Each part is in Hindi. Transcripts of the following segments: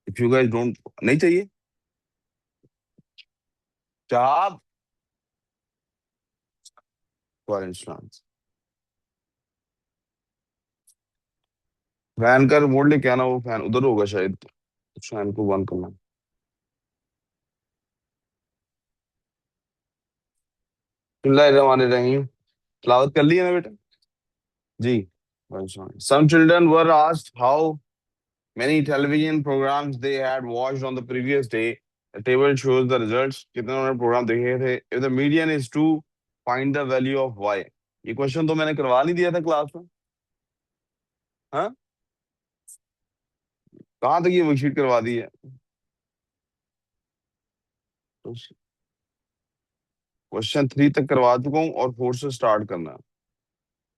इफ यू गाइस डोंट, नहीं चाहिए चाप फॉर इंस्टेंस। फैन का रिमोट लेके आना, वो फैन उधर होगा शायद, फैन को बंद करना। बिस्मिल्लाहिर्रहमानिर्रहीम। तिलावत कर लिया ना बेटा? जी। Some children were asked how many television programs they had watched on the previous day. The table shows the results. कितने उन्होंने प्रोग्राम देखे थे? If the median is 2, find the value of y. ये क्वेश्चन तो मैंने करवा नहीं दिया था क्लास में। हाँ, कहाँ तक ये वर्कशीट करवा दी है? क्वेश्चन 3 तक करवा चुका हूँ और 4 से स्टार्ट करना है।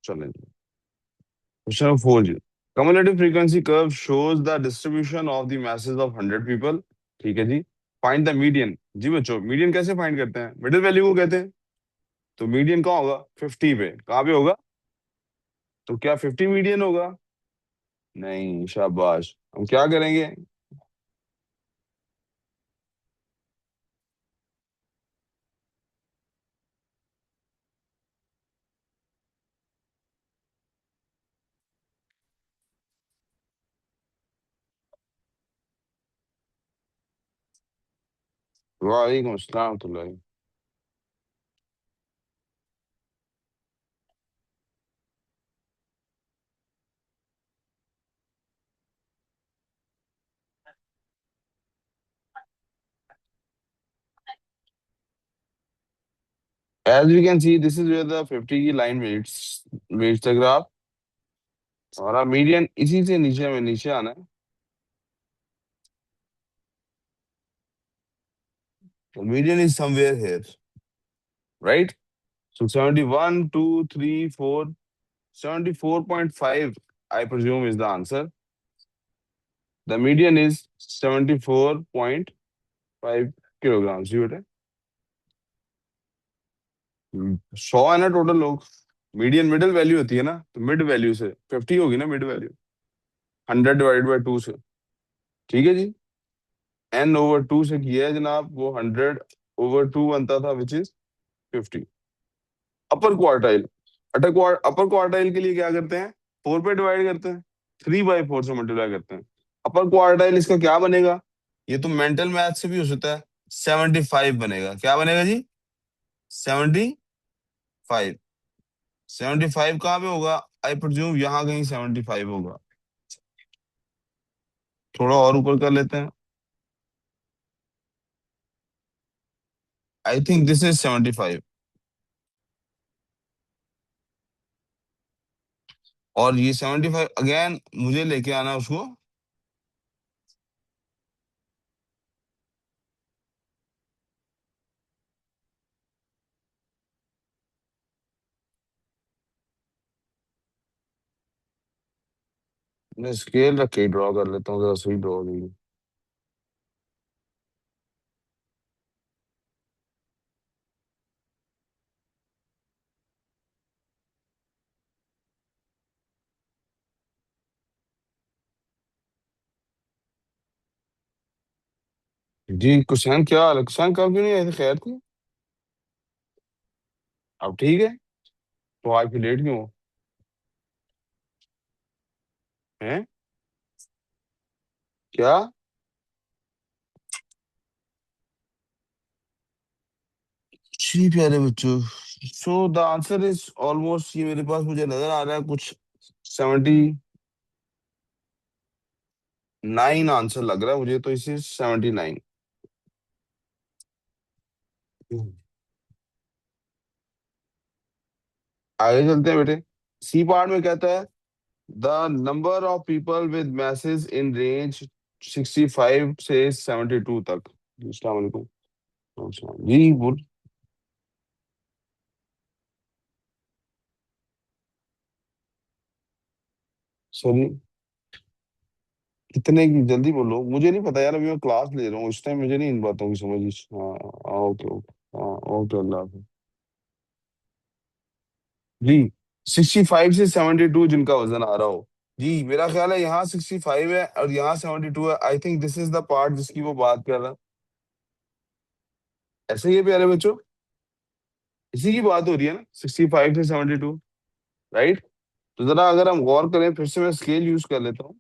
चलें, question 4 ji. Cumulative frequency curve shows the distribution of the masses of 100 people। ठीक है जी। Find the median. जी बच्चों, मीडियन कैसे फाइंड करते हैं? मिडिल वैल्यू को कहते हैं। तो मीडियन कहाँ होगा? 50 पे। कहाँ पे होगा? तो क्या 50 मीडियन होगा? नहीं, शाबाश। हम क्या करेंगे? वालेकुम अस्सलाम तो। As we can see, this is where the 50 की लाइन meets the graph। हमारा मीडियन इसी से नीचे में नीचे आना है। तो median is somewhere here, right? So 71, 2, 3, 4, 74.5, I presume, is the answer. The median is 74.5 kilograms। जी बेटे। 100 है ना टोटल लोग। मीडियन मिडिल वैल्यू होती है ना, तो मिड वैल्यू से 50 होगी ना मिड वैल्यू। 100 डिवाइड बाई 2 से। ठीक है जी। n ओवर 2 से किया है जनाब, वो 100 ओवर 2 बनता था, which is 50। Upper quartile. Upper quartile के लिए क्या करते हैं? 4 पे डिवाइड करते हैं, 3/4 से मल्टीप्लाई करते हैं। अपर क्वार्टाइल इसका क्या बनेगा? ये तो मेंटल मैथ से भी हो सकता है। 75 बनेगा। क्या बनेगा जी? 75। 75 कहाँ पे होगा? आई प्रिज्यूम यहाँ कहीं 75 होगा। थोड़ा और ऊपर कर लेते हैं। I think this is 75। और ये 75 अगेन मुझे लेके आना उसको। मैं स्केल रख के ड्रॉ कर लेता हूँ, जरा सही ड्रॉ होगी। जी कुसैन, क्या हाल है? कुसैन कब क्यों नहीं आए थे? खैर थी? अब ठीक है। तो आज फिर लेट क्यों हो? हैं? क्या? जी प्यारे बच्चों, so the answer is almost, ये मेरे पास मुझे नजर आ रहा है कुछ 79 आंसर लग रहा है मुझे, तो इसे 79। आगे चलते हैं बेटे। सी पार्ट में कहता है the number of people with message in range 65 से 72 तक। अस्सलाम वालेकुम। अच्छा, जी बोल। सॉरी, कितने की? जल्दी बोलो, मुझे नहीं पता यार, अभी मैं क्लास ले रहा हूँ, इस टाइम मुझे नहीं इन बातों की समझ। हाँ हाँ, ओके ओके। हाँ ओके, अल्लाह हाफिज़। जी, 65 से 72 जिनका वजन आ रहा हो। जी मेरा ख्याल है यहाँ 65 है और यहाँ 72 है। I think this is the part जिसकी वो बात कर रहा है। ऐसे ही है प्यारे बच्चों, इसी की बात हो रही है ना, 65 से 72, राइट। तो जरा अगर हम गौर करें, फिर से मैं स्केल यूज कर लेता हूँ।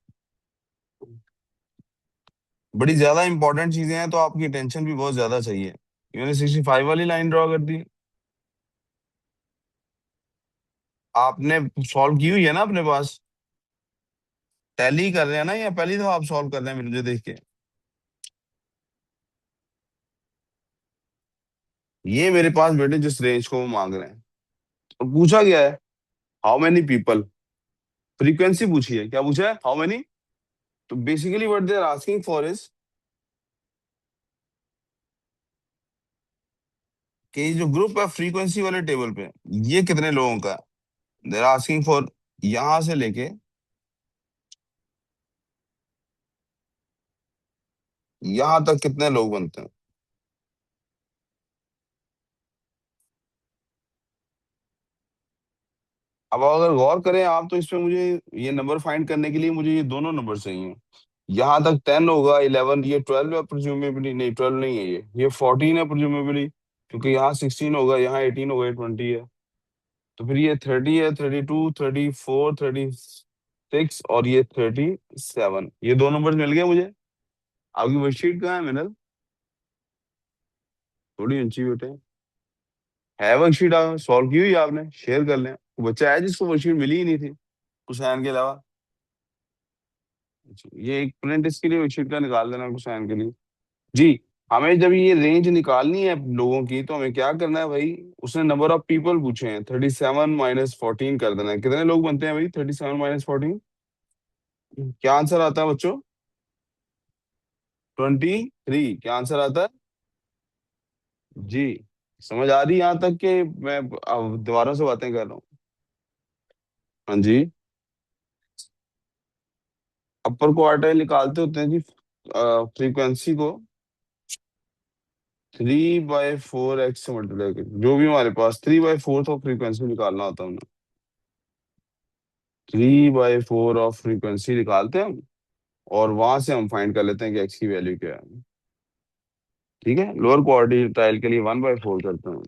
बड़ी ज्यादा इंपॉर्टेंट चीजें हैं तो आपकी अटेंशन भी बहुत ज्यादा चाहिए। मैंने 65 वाली लाइन ड्रॉ कर दी। आपने सॉल्व की हुई है ना अपने पास? टैली कर रहे हैं ना, या पहली दफा आप सॉल्व कर रहे हैं मुझे देख के? ये मेरे पास बेटे जिस रेंज को वो मांग रहे हैं, और पूछा गया है हाउ मेनी पीपल, फ्रीक्वेंसी पूछी है, क्या पूछा है, हाउ मेनी। तो basically what they are asking for is कि ये जो ग्रुप है फ्रीक्वेंसी वाले टेबल पे, ये कितने लोगों का है। दे आर आस्किंग फॉर यहां से लेके यहां तक कितने लोग बनते हैं। अब अगर गौर करें आप, तो इसमें मुझे ये नंबर फाइंड करने के लिए मुझे ये दोनों नंबर चाहिए। यहाँ तक 10 होगा, 11, ये 12 है प्रिज्यूमेबली, नहीं 12 नहीं है, ये 14 है प्रिज्यूमेबली, क्योंकि यहाँ 16 होगा, यहाँ 18 होगा, ये 20 है। तो फिर ये 30 है, 32, 34, 36 और ये 37, ये दो नंबर मिल गए मुझे। आपकी वर्कशीट कहाँ है मिनल? थोड़ी ऊंची बेटे है वर्कशीट, सॉल्व की हुई आपने, शेयर कर लें। वो बच्चा है जिसको वर्कशीट मिली ही नहीं थी कुसैन के अलावा। अच्छा, ये एक प्रिंट इसके लिए वर्कशीट का निकाल देना कुसैन के लिए। जी, हमें जब ये रेंज निकालनी है लोगों की, तो हमें क्या करना है भाई? उसने नंबर ऑफ पीपल पूछे हैं, 37 - 14 कर देना है। कितने लोग बनते हैं भाई 37 - 14? क्या आंसर आता है बच्चों? 23। क्या आंसर आता है? जी। समझ आ रही यहाँ तक कि मैं अब दोबारा से बातें कर रहा हूँ? हाँ जी। अपर क्वार्टाइल निकालते होते हैं जी फ्रीक्वेंसी को 3/4x से मल्टीप्लाई कर, जो भी हमारे पास 3/4 ऑफ फ्रीक्वेंसी निकालना होता है ना, 3/4 ऑफ फ्रीक्वेंसी निकालते हैं हम, और वहां से हम फाइंड कर लेते हैं कि एक्स की वैल्यू क्या है। ठीक है, लोअर क्वार्टाइल के लिए 1/4 करते हैं।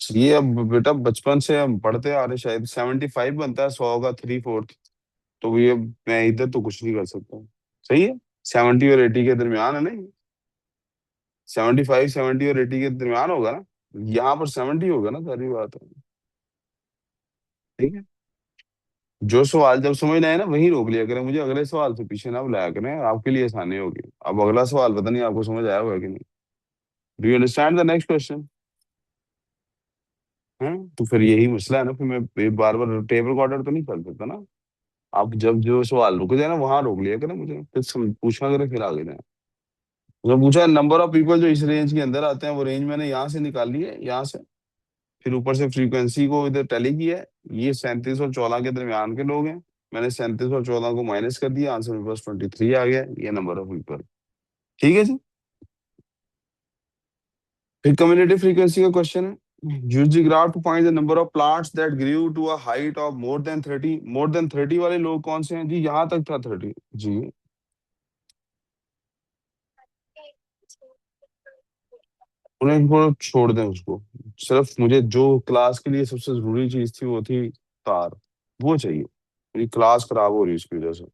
ये अब बेटा बचपन से हम पढ़ते आ रहे, शायद 75 बनता है 100 का 3/4। तो ये मैं इधर तो कुछ नहीं कर सकता। सही है, 70 और 80 के दरमियान है ना ये? 75, 70 और 80 के दरमियान होगा ना? यहाँ पर 70 होगा ना, सारी बात है। ठीक है, जो सवाल जब समझ ना आए ना वहीं रोक लिया करें, मुझे अगले सवाल से पीछे ना बुलाया करें, आपके लिए आसानी होगी। अब अगला सवाल पता नहीं आपको समझ आया होगा कि नहीं। Do you understand the next question? है, तो फिर यही मसला है ना, फिर मैं बार बार टेप रिकॉर्डर तो नहीं कर सकता ना। आप जब जो सवाल रुक जाए ना वहां रोक लिया करें मुझे, फिर पूछना करें, फिर आगे जाए। उसने पूछा नंबर ऑफ पीपल जो इस रेंज के अंदर आते हैं, वो रेंज मैंने यहाँ से निकाल ली है, यहाँ से। फिर ऊपर से फ्रीक्वेंसी को इधर टैली किया है। ये 37 और 14 के दरमियान के लोग हैं। मैंने 37 और 14 को माइनस कर दिया, आंसर मेरे पास 23 आ गया, ये नंबर ऑफ पीपल। ठीक है जी। फिर कम्युनिटी फ्रीक्वेंसी का क्वेश्चन है। Use the graph to find the number of plants that grew to a height of more than 30। More than 30 वाले लोग कौन से हैं जी? यहाँ तक था 30 जी। उन्हें को छोड़ दें उसको। सिर्फ मुझे जो क्लास के लिए सबसे जरूरी चीज थी वो थी तार, वो चाहिए। मेरी क्लास खराब हो रही है इसकी वजह से।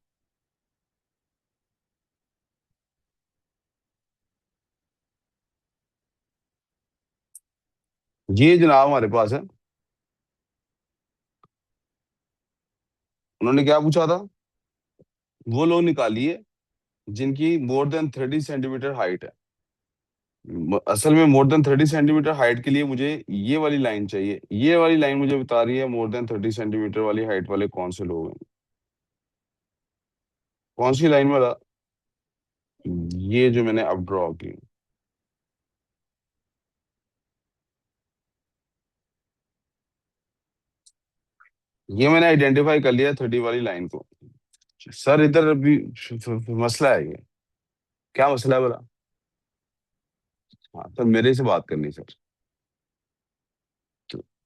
ये जनाब हमारे पास है। उन्होंने क्या पूछा था? वो लोग निकालिए जिनकी मोर देन 30 सेंटीमीटर हाइट है। असल में मोर देन 30 सेंटीमीटर हाइट के लिए मुझे ये वाली लाइन चाहिए। ये वाली लाइन मुझे बता रही है मोर देन 30 सेंटीमीटर वाली हाइट वाले कौन से लोग हैं। कौन सी लाइन वाला? ये जो मैंने अब ड्रॉ की, ये मैंने आइडेंटिफाई कर लिया 30 वाली लाइन को। सर इधर अभी मसला है ये। क्या मसला है बोला? हाँ, तो मेरे से बात करनी सर।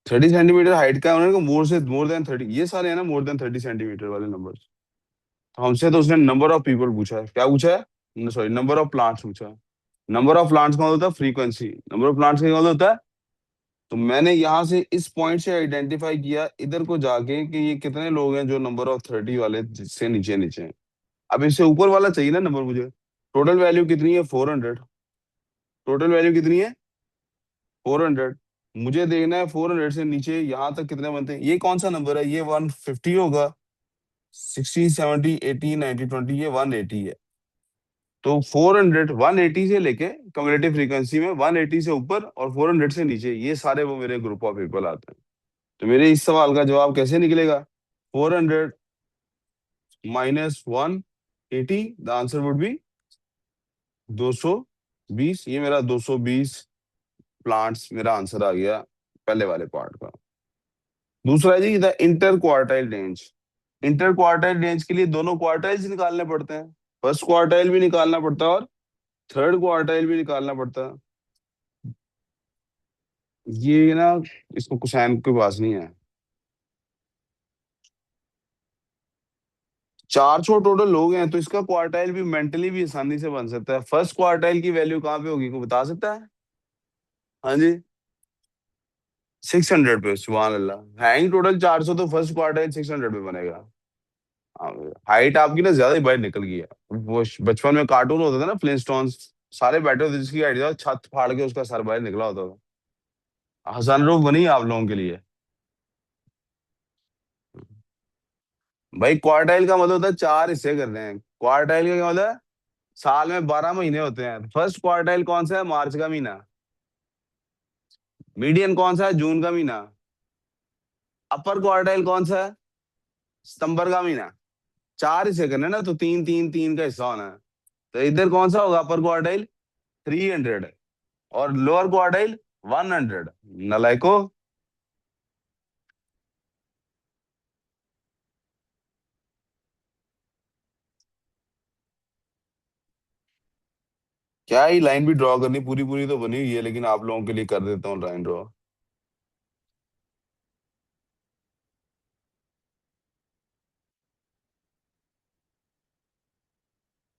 30 सेंटीमीटर हाइट का है, उन्होंने मोर देन 30, ये सारे है ना मोर देन 30 सेंटीमीटर वाले नंबर। तो हमसे तो उसने नंबर ऑफ पीपल पूछा है, क्या पूछा है, सॉरी नंबर ऑफ प्लांट्स पूछा है। नंबर ऑफ प्लांट्स का मतलब होता है फ्रीक्वेंसी, नंबर ऑफ प्लांट्स का मतलब होता है। तो मैंने यहाँ से इस पॉइंट से आइडेंटिफाई किया इधर को जाके कि ये कितने लोग हैं जो नंबर ऑफ 30 वाले से नीचे नीचे हैं। अब इससे ऊपर वाला चाहिए ना नंबर मुझे। टोटल वैल्यू कितनी है, 400। टोटल वैल्यू कितनी है, 400। मुझे देखना है 400 से नीचे यहाँ तक कितने बनते हैं। ये कौन सा नंबर है, ये 150 होगा। 60 70 80 90 20, ये 180 है। तो 400, 180 से लेके कम्युलेटिव फ्रीक्वेंसी में 180 से ऊपर और 400 से नीचे, ये सारे वो मेरे ग्रुप ऑफ पीपल आते हैं। तो मेरे इस सवाल का जवाब कैसे निकलेगा, 400 minus 180, the answer would be 220। ये मेरा 220 प्लांट्स मेरा आंसर आ गया पहले वाले पार्ट का। दूसरा है जी the interquartile range. Interquartile range के लिए दोनों क्वार्टाइल्स निकालने पड़ते हैं। फर्स्ट क्वार्टाइल भी निकालना पड़ता है और थर्ड क्वार्टाइल भी निकालना पड़ता है। ये ना, इसको कुसैन के पास नहीं है। 400 टोटल लोग हैं, तो इसका क्वार्टाइल भी मेंटली भी आसानी से बन सकता है। फर्स्ट क्वार्टाइल की वैल्यू कहाँ पे होगी, को बता सकता है। हाँ जी, 600 पे, सुभान अल्लाह। है ही टोटल 400, तो फर्स्ट क्वार्टाइल 600 पे बनेगा। हाइट आपकी ना ज्यादा ही बाहर निकल गई है। वो बचपन में कार्टून होता था ना, फ्लिंस्टोन्स, सारे बैठे होते जिसकी हाइट छत फाड़ के उसका सर बाहर निकला होता था। हसन रूफ बनी आप लोगों के लिए। भाई क्वार्टाइल का मतलब होता है 4 हिस्से करने हैं। क्वार्टाइल का क्या मतलब है, साल में 12 महीने होते हैं। फर्स्ट क्वार्टाइल कौन सा है, मार्च का महीना। मीडियन कौन सा है, जून का महीना। अपर क्वार्टाइल कौन सा है, सितंबर का महीना। 4 हिस्से करने हैं ना, तो तीन तीन तीन का हिस्सा होना है। तो इधर कौन सा होगा, अपर क्वार्टाइल 300 और लोअर क्वार्टाइल 100। नलायको, क्या ही लाइन भी ड्रॉ करनी, पूरी पूरी तो बनी हुई है, लेकिन आप लोगों के लिए कर देता हूँ लाइन ड्रॉ।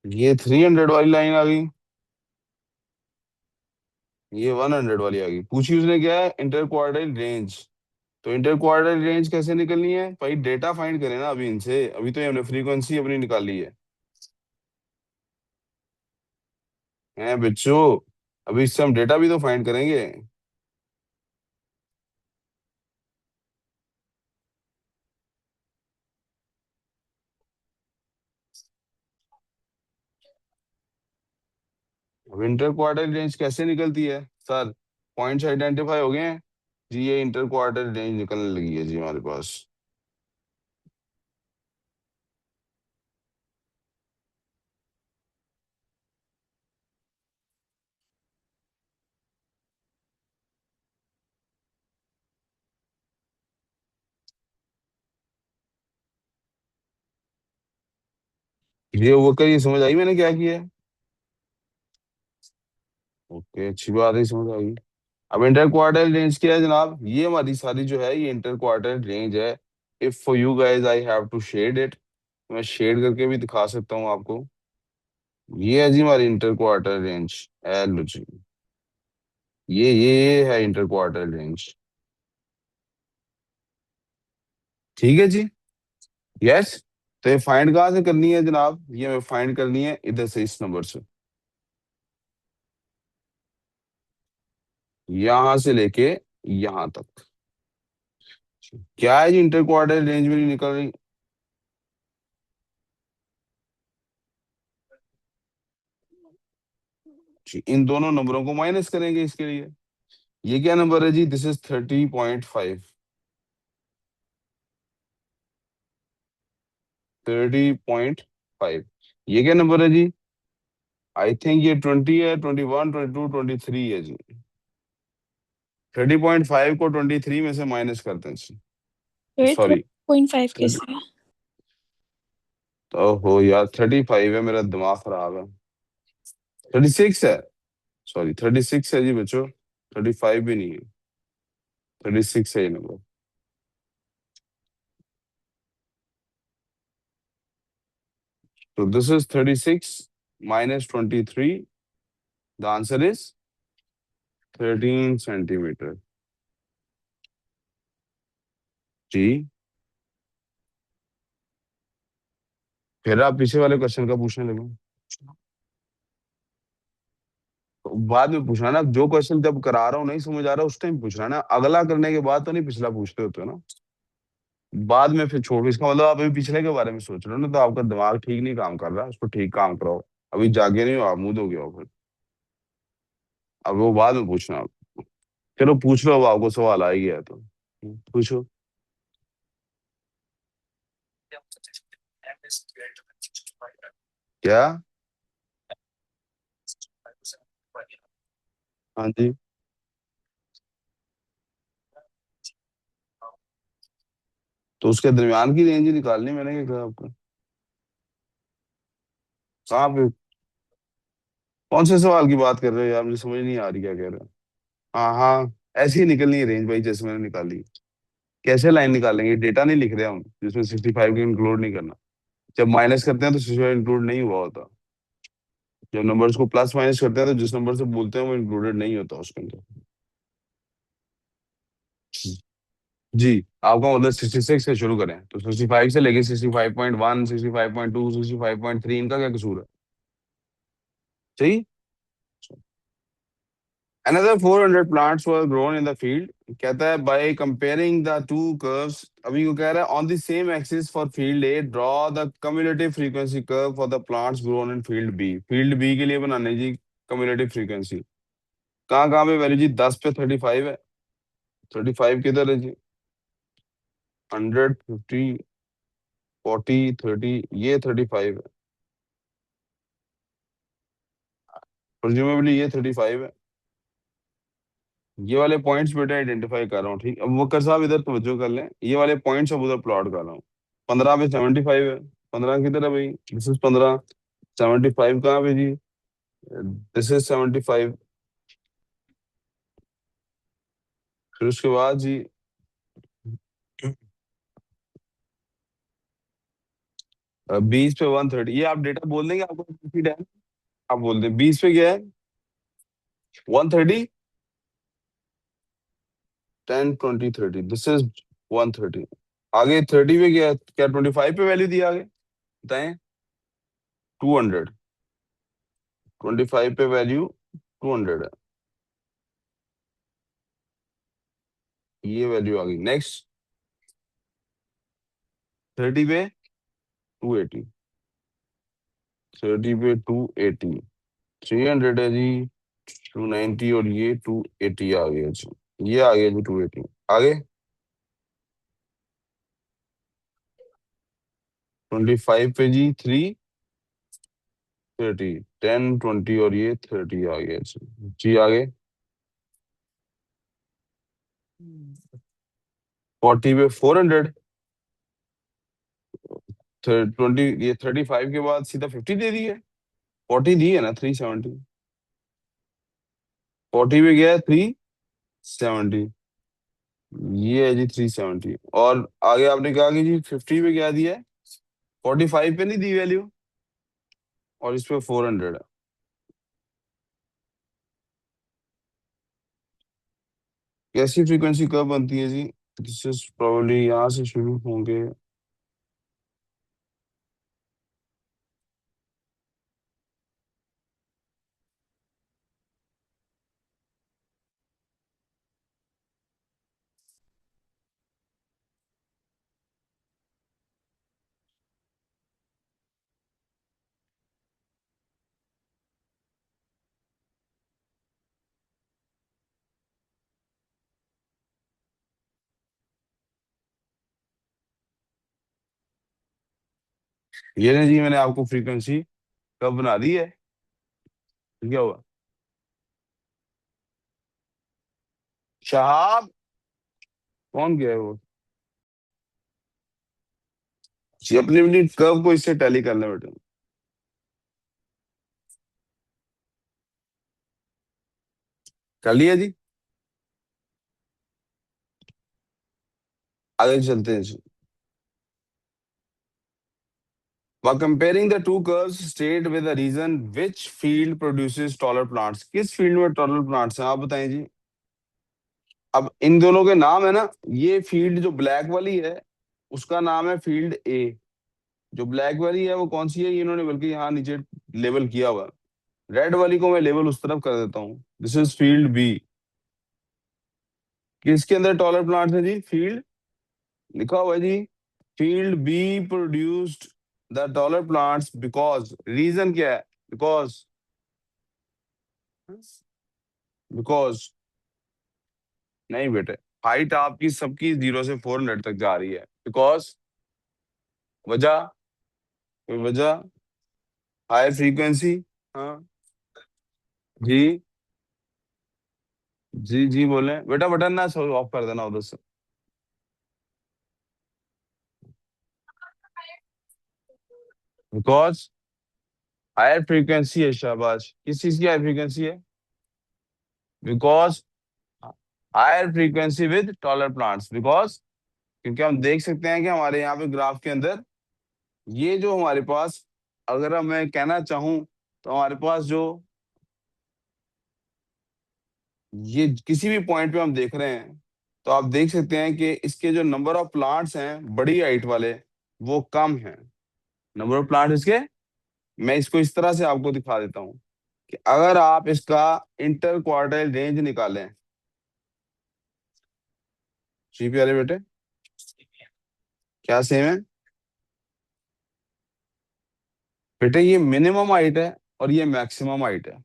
ये 300 वाली लाइन आ गई, ये 100 वाली आ गई। पूछी उसने क्या है, इंटर क्वार्टाइल रेंज। तो इंटर क्वार्टाइल रेंज कैसे निकलनी है भाई, डेटा फाइंड करें ना अभी इनसे, अभी तो हमने फ्रीक्वेंसी अपनी निकाली है। हैं बच्चों, अभी इससे हम डेटा भी तो फाइंड करेंगे। अब इंटर क्वार्टाइल रेंज कैसे निकलती है सर, पॉइंट्स आइडेंटिफाई हो गए हैं जी, ये इंटर क्वार्टाइल रेंज निकलने लगी है जी हमारे पास। ये वो कर, ये समझ आई मैंने क्या किया है। ओके, अच्छी बात है, समझ आई। अब इंटर क्वार्टाइल रेंज क्या है जनाब, ये हमारी सारी जो है ये इंटर क्वार्टाइल रेंज है। If for you guys I have to shade it, मैं शेड करके भी दिखा सकता हूँ आपको। ये है जी हमारी inter quartile range, L G. ये है इंटर क्वार्टाइल रेंज। ठीक है जी, यस। तो ये फाइंड कहाँ से करनी है जनाब, ये हमें फाइंड करनी है इधर से, इस नंबर से, यहां से लेके यहां तक। क्या है जी, इंटर क्वार्टाइल रेंज में नहीं निकल रही जी। इन दोनों नंबरों को माइनस करेंगे इसके लिए। ये क्या नंबर है जी, दिस इज 30.5। 30.5। ये क्या नंबर है जी, आई थिंक ये 20 है, 21 22 23 है जी। 30.5 को 23 में से माइनस करते हैं जी। फिर सॉरी, 30.5 कैसे है? तो हो यार 35 है, मेरा दिमाग खराब है। 36 है, सॉरी 36 है जी बच्चों, 35 भी नहीं है। 36 है ये नंबर। तो this is 36 minus 23. The answer is 13 centimetre. जी। फिर आप पीछे वाले क्वेश्चन का पूछने लगे। तो बाद में पूछना ना, जो क्वेश्चन जब करा रहा हूँ नहीं समझ आ रहा उस टाइम पूछना ना, अगला करने के बाद तो नहीं पिछला पूछते होते हो ना। बाद में फिर छोड़, इसका मतलब आप अभी पिछले के बारे में सोच रहे हो ना, तो आपका दिमाग ठीक नहीं काम कर रहा, उसको ठीक काम कराओ। अभी जागे नहीं हो आप, मुंह धो गए हो फिर। अब वो बाद में पूछना आप। चलो पूछ लो, अब आपको सवाल आ ही गया है तो पूछो। क्या? हाँ जी। तो उसके दरमियान की रेंज निकालनी, मैंने क्या कहा आपको? कहाँ पे? कौन से सवाल की बात कर रहे हो यार, मुझे समझ नहीं आ रही क्या कह रहे हो। हाँ हाँ, ऐसी ही निकलनी है रेंज भाई, जैसे मैंने निकाली। कैसे लाइन निकालेंगे, डेटा नहीं लिख रहे हम जिसमें 65 को इंक्लूड नहीं करना। जब माइनस करते हैं तो 65 इंक्लूड नहीं हुआ होता। जब नंबर्स को प्लस माइनस करते हैं तो जिस नंबर से बोलते हैं वो इंक्लूडेड नहीं होता उसके अंदर। जी। आपका मतलब 66 से शुरू करें तो 65 से लेके 65.1, 65.2, 65.3, इनका क्या कसूर है? सही। Another 400 plants were grown in the field. कहता है by comparing the two curves, अभी वो कह रहा है on the same axis for field A, draw the cumulative frequency curve for the plants grown in field B. Field B के लिए बनाने जी cumulative frequency। कहाँ कहाँ पे वैल्यू जी? 10 पे 35 है। 35 किधर है जी? 100, 50, 40, 30, ये 35 है। प्रेज्यूमेबली ये 35 है। ये वाले पॉइंट्स बेटा आइडेंटिफाई कर रहा हूँ, ठीक। अब वक्कर साहब इधर तवज्जो कर लें, ये वाले पॉइंट्स अब उधर प्लॉट कर रहा हूँ। 15 पे 75 है। 15 किधर है भाई? This is 15। 75 कहाँ पे जी? This is 75। फिर उसके बाद जी 20 पे 130, ये आप डेटा बोल देंगे, आपको रिपीट है। आप बोल दें 20 पे क्या है? 130। 10, 20, 30, दिस इज 130। आगे 30 पे क्या है? क्या 25 पे वैल्यू दी आगे? बताएं। 200। 25 पे वैल्यू 200 है। ये वैल्यू आ गई। नेक्स्ट 30 पे 280। 30 पे 280। 300 है जी। 290 और ये 280 आ गया जी। ये आ गया जी 280। आगे 25 पे जी 330। 10, 20 और ये 30 आ गया जी। जी आगे 40 पे 400। 20, ये 35 के बाद सीधा 50 दे दी है। 40 दी है ना 370। 40 पे गया है 370। ये है जी 370। और आगे आपने कहा कि जी 50 पे क्या दिया है? 45 पे नहीं दी वैल्यू, और इस पे 400 है। कैसी फ्रीक्वेंसी कब बनती है जी? दिस इज प्रोबेबली यहाँ से शुरू होंगे। ये नहीं जी, मैंने आपको फ्रीक्वेंसी कब बना दी है। क्या हुआ? शहाब। कौन गया है वो? जी अपनी अपनी कर्व को इससे टैली कर ले बेटे। कर लिया जी। आगे चलते हैं जी। While comparing the two curves, state with a reason which field produces taller plants. किस फील्ड में taller plants हैं आप बताएं जी। अब इन दोनों के नाम है ना, ये फील्ड जो ब्लैक वाली है उसका नाम है फील्ड ए। जो ब्लैक वाली है वो कौन सी है, ये इन्होंने बल्कि यहाँ नीचे लेबल किया हुआ है। रेड वाली को मैं लेबल उस तरफ कर देता हूँ, दिस इज फील्ड बी। किसके अंदर टॉलर प्लांट्स है जी, फील्ड लिखा हुआ है जी, field B produced the taller plants because, reason क्या है, बिकॉज, बिकॉज नहीं बेटे, हाइट आपकी सबकी 0 से 400 तक जा रही है, बिकॉज वजह, कोई वजह, हाई फ्रीक्वेंसी। हाँ जी, जी जी बोले बेटा, बटन ना ऑफ कर देना उधर से। बिकॉज हायर फ्रीक्वेंसी है, शाबाश, किस चीज की हाई फ्रीक्वेंसी है, because higher frequency with taller plants, because क्योंकि हम देख सकते हैं कि हमारे यहाँ पे ग्राफ के अंदर ये जो हमारे पास, अगर मैं कहना चाहूं तो हमारे पास जो ये किसी भी पॉइंट पे हम देख रहे हैं, तो आप देख सकते हैं कि इसके जो नंबर ऑफ प्लांट्स हैं बड़ी हाइट वाले, वो कम हैं। नंबर ऑफ प्लांट इसके, मैं इसको इस तरह से आपको दिखा देता हूँ कि अगर आप इसका इंटर क्वार्टाइल रेंज निकालें, जी प्यारे बेटे, क्या सेम है बेटे, ये मिनिमम हाइट है और ये मैक्सिमम हाइट है।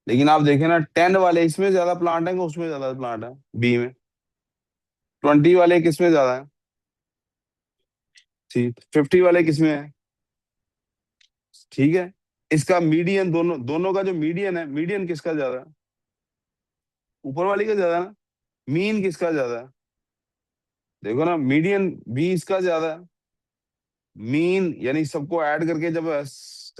लेकिन आप देखें ना, 10 वाले इसमें ज्यादा प्लांट है, उसमें ज्यादा प्लांट है बी में। 20 वाले किसमें ज्यादा है, ठीक। 50 वाले किसमें है, ठीक है। इसका मीडियन, दोनों दोनों का जो मीडियन है, मीडियन किसका ज्यादा है, ऊपर वाली का ज्यादा है ना। मीन किसका ज्यादा है, देखो ना, मीडियन भी इसका ज्यादा है। मीन यानी सबको ऐड करके जब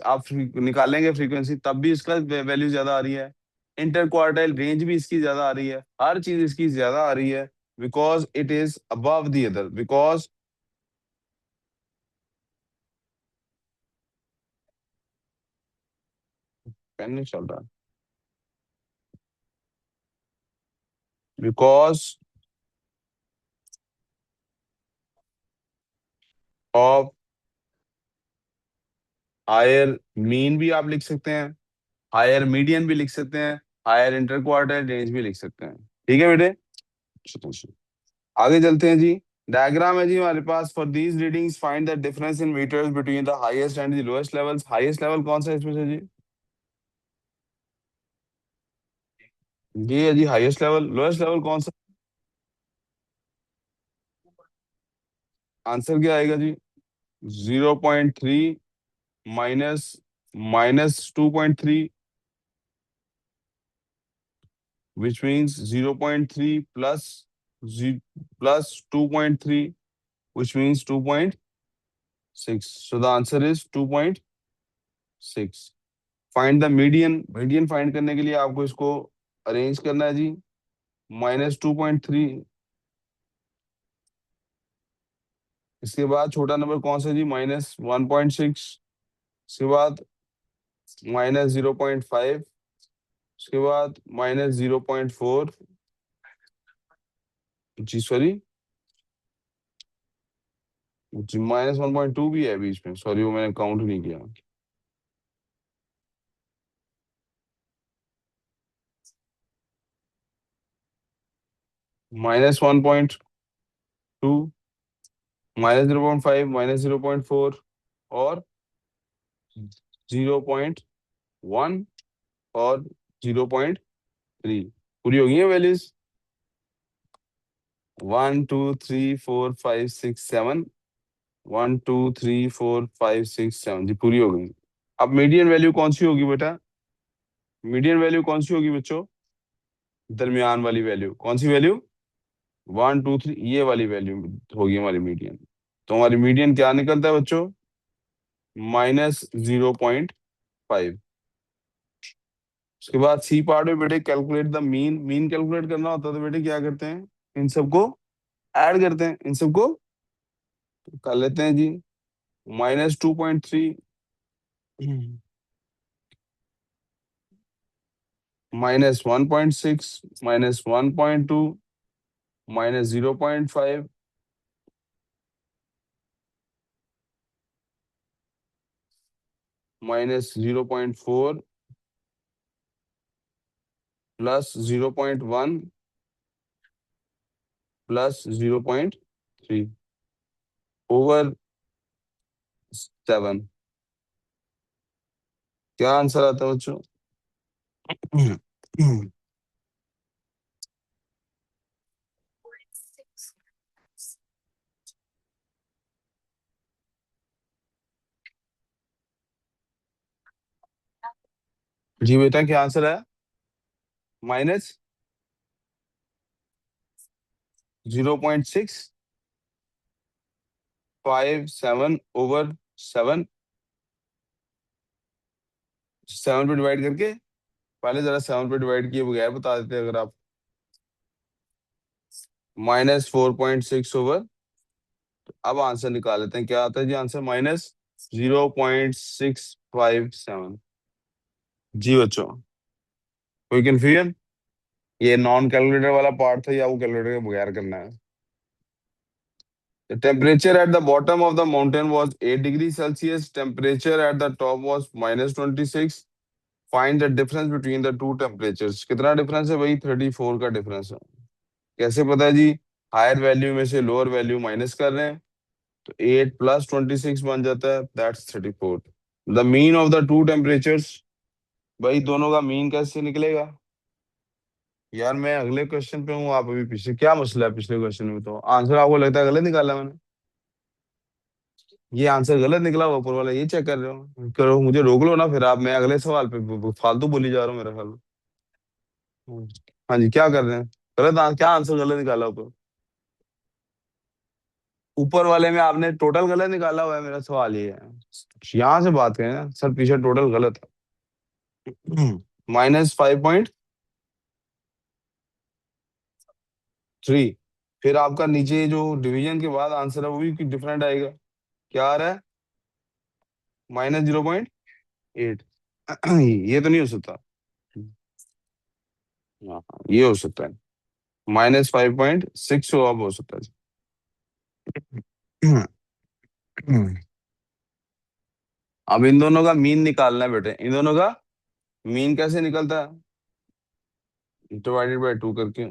आप निकालेंगे फ्रीक्वेंसी, तब भी इसका वैल्यू ज्यादा आ रही है। इंटर क्वार्टाइल रेंज भी इसकी ज्यादा आ रही है, हर चीज इसकी ज्यादा आ रही है, because it is above the other, because, pen नहीं चल रहा, बिकॉज ऑफ हायर मीन भी आप लिख सकते हैं, हायर मीडियन भी लिख सकते हैं, हायर इंटर क्वार्टाइल रेंज भी लिख सकते हैं। ठीक है बेटे, चलो, चलो, आगे चलते हैं जी। डायग्राम है जी हमारे पास, for these readings find the difference in metres between the highest and the lowest levels. Highest level कौन सा है इसमें से जी, ये है जी हाईएस्ट लेवल। लोएस्ट लेवल कौन सा, आंसर क्या आएगा जी, 0.3 minus minus 2.3, which means 0.3 plus plus 2.3, which means 2.6. So the answer is 2.6. Find the median. Median find करने के लिए आपको इसको अरेंज करना है जी, -2.3। इसके बाद छोटा नंबर कौन सा जी, -1.6। इसके बाद -0.5। उसके बाद -0.4। जी सॉरी, जी -1.2 भी है बीच में, सॉरी वो मैंने काउंट नहीं किया। -1.2, -0.5, -0.4 और 0.1 और 0.3 पूरी होगी है वैल्यूज। 1 2 3 4 5 6 7, 1 2 3 4 5 6 7 जी पूरी हो गई। अब मीडियन वैल्यू कौन सी होगी बेटा, मीडियन वैल्यू कौन सी होगी बच्चों, दरमियान वाली वैल्यू, कौन सी वैल्यू, 1 2 3, ये वाली वैल्यू होगी हमारी मीडियन। तो हमारी मीडियन क्या निकलता है बच्चों, -0.5। उसके बाद सी पार्ट में बेटे calculate the mean. Mean calculate करना होता है तो बेटे क्या करते हैं, इन सबको ऐड करते हैं इन सबको, कर लेते हैं जी। -2.3, -1.6, -1.2, -0.5, -0.4, +0.1, +0.3 ओवर 7। क्या आंसर आता है बच्चों? जी बेटा, क्या आंसर है? -0.657 ओवर 7, 7 पे डिवाइड करके, पहले जरा 7 पे डिवाइड किए बगैर बता देते अगर आप। -4.6 ओवर, अब आंसर निकाल लेते हैं, क्या आता है जी आंसर? -0.657। जी बच्चों, कोई कंफ्यूजन? ये नॉन कैलकुलेटर वाला पार्ट था या वो कैलकुलेटर के बगैर करना है? The temperature at the bottom of the mountain was 8 degrees Celsius. Temperature at the top was -26. Find the difference between the two temperatures. कितना डिफरेंस है भाई? 34 का डिफरेंस है। कैसे पता है जी? हायर वैल्यू में से लोअर वैल्यू माइनस कर रहे हैं, तो 8 + 26 बन जाता है, that's 34। The mean of the two temperatures, भाई दोनों का मीन कैसे निकलेगा? यार मैं अगले क्वेश्चन पे हूँ, आप अभी पिछले, क्या मसला है पिछले क्वेश्चन में? तो आंसर आपको लगता है गलत निकाला मैंने? ये आंसर गलत निकला हुआ ऊपर वाला, ये चेक कर रहे हो? करो, मुझे रोक लो ना फिर आप, मैं अगले सवाल पे फालतू बोली जा रहा हूँ मेरा ख्याल। हम्म। हाँ जी, क्या कर रहे हैं? क्या आंसर गलत निकाला ऊपर? ऊपर वाले में आपने टोटल गलत निकाला हुआ है, मेरा सवाल ये है। यहाँ से बात करें ना सर, पीछे टोटल गलत है। -5.3। फिर आपका नीचे जो डिवीजन के बाद आंसर है वो भी डिफरेंट आएगा। क्या आ रहा है? -0.8। ये तो नहीं हो सकता। हाँ, ये हो सकता है। -5.6 अब हो सकता है। अब इन दोनों का मीन निकालना है बेटे, इन दोनों का मीन कैसे निकलता है? डिवाइडेड बाय 2 करके।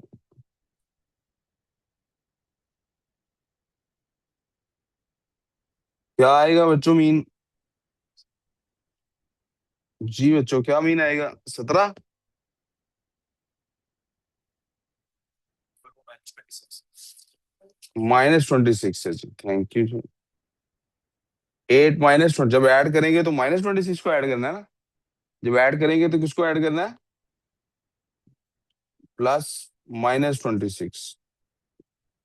क्या आएगा बच्चों मीन? जी बच्चों, क्या मीन आएगा? 17। -26 है जी, थैंक यू जी। 8 -20, जब ऐड करेंगे तो -26 को ऐड करना है ना? जब ऐड करेंगे तो किसको ऐड करना है? +-26।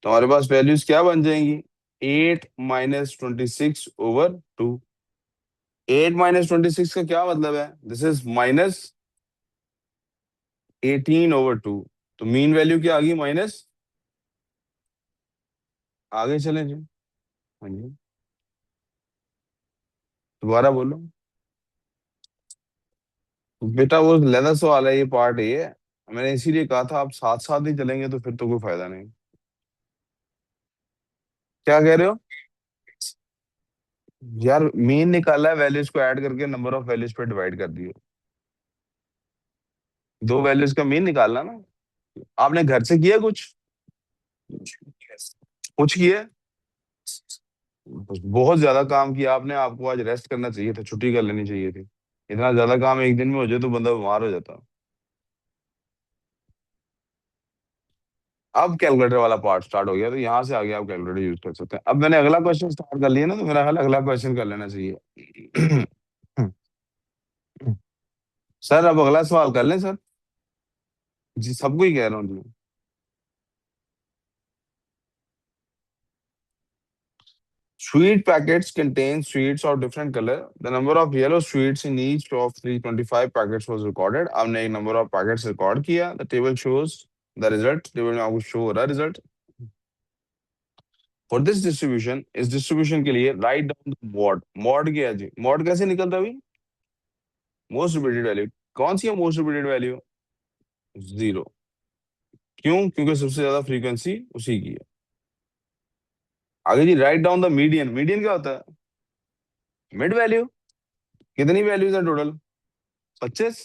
तो हमारे पास वैल्यूज क्या बन जाएंगी? 8 -26/2। 8 -26 का क्या मतलब है? This is -18/2। तो मीन वैल्यू क्या आ गई? माइनस। आगे चलें जी। हाँ जी, दोबारा बोलो। बेटा वो लेना सवाल है, ये पार्ट ये है। मैंने इसीलिए कहा था आप साथ साथ ही चलेंगे तो फिर तो कोई फायदा नहीं। क्या कह रहे हो? यार मीन निकाला है, वैल्यूज को ऐड करके नंबर ऑफ वैल्यूज पे डिवाइड कर दिए। दो वैल्यूज का मीन निकालना ना। आपने घर से किया कुछ? कुछ किया? बहुत ज्यादा काम किया आपने, आपको आज रेस्ट करना चाहिए था, छुट्टी कर लेनी चाहिए थी। इतना ज्यादा काम एक दिन में हो जाए तो बंदा बीमार हो जाता। अब कैलकुलेटर वाला पार्ट स्टार्ट हो गया, तो यहाँ से आगे आप कैलकुलेटर यूज कर सकते हैं। अब मैंने अगला क्वेश्चन स्टार्ट कर लिया ना, तो मेरा ख्याल है अगला क्वेश्चन कर लेना चाहिए। सर अब अगला सवाल कर लें सर? जी सबको ही कह रहा हूँ जी। Sweet packets contain sweets of different color. The number of yellow sweets in each of 325 packets was recorded. आपने एक number of packets record किया. The table shows the result. Table में आपको show हो रहा है result. फॉर दिस डिस्ट्रीब्यूशन, इस डिस्ट्रीब्यूशन के लिए राइट डाउन मॉड। मॉड क्या है जी? मॉड कैसे निकलता है भाई? Most repeated value. कौन सी है मोस्ट रिपीटेड वैल्यू? जीरो। क्यों? क्योंकि सबसे ज्यादा फ्रीक्वेंसी उसी की है। आगे जी, write down the median. Median क्या होता है? Mid value. कितनी वैल्यूज है टोटल? 25।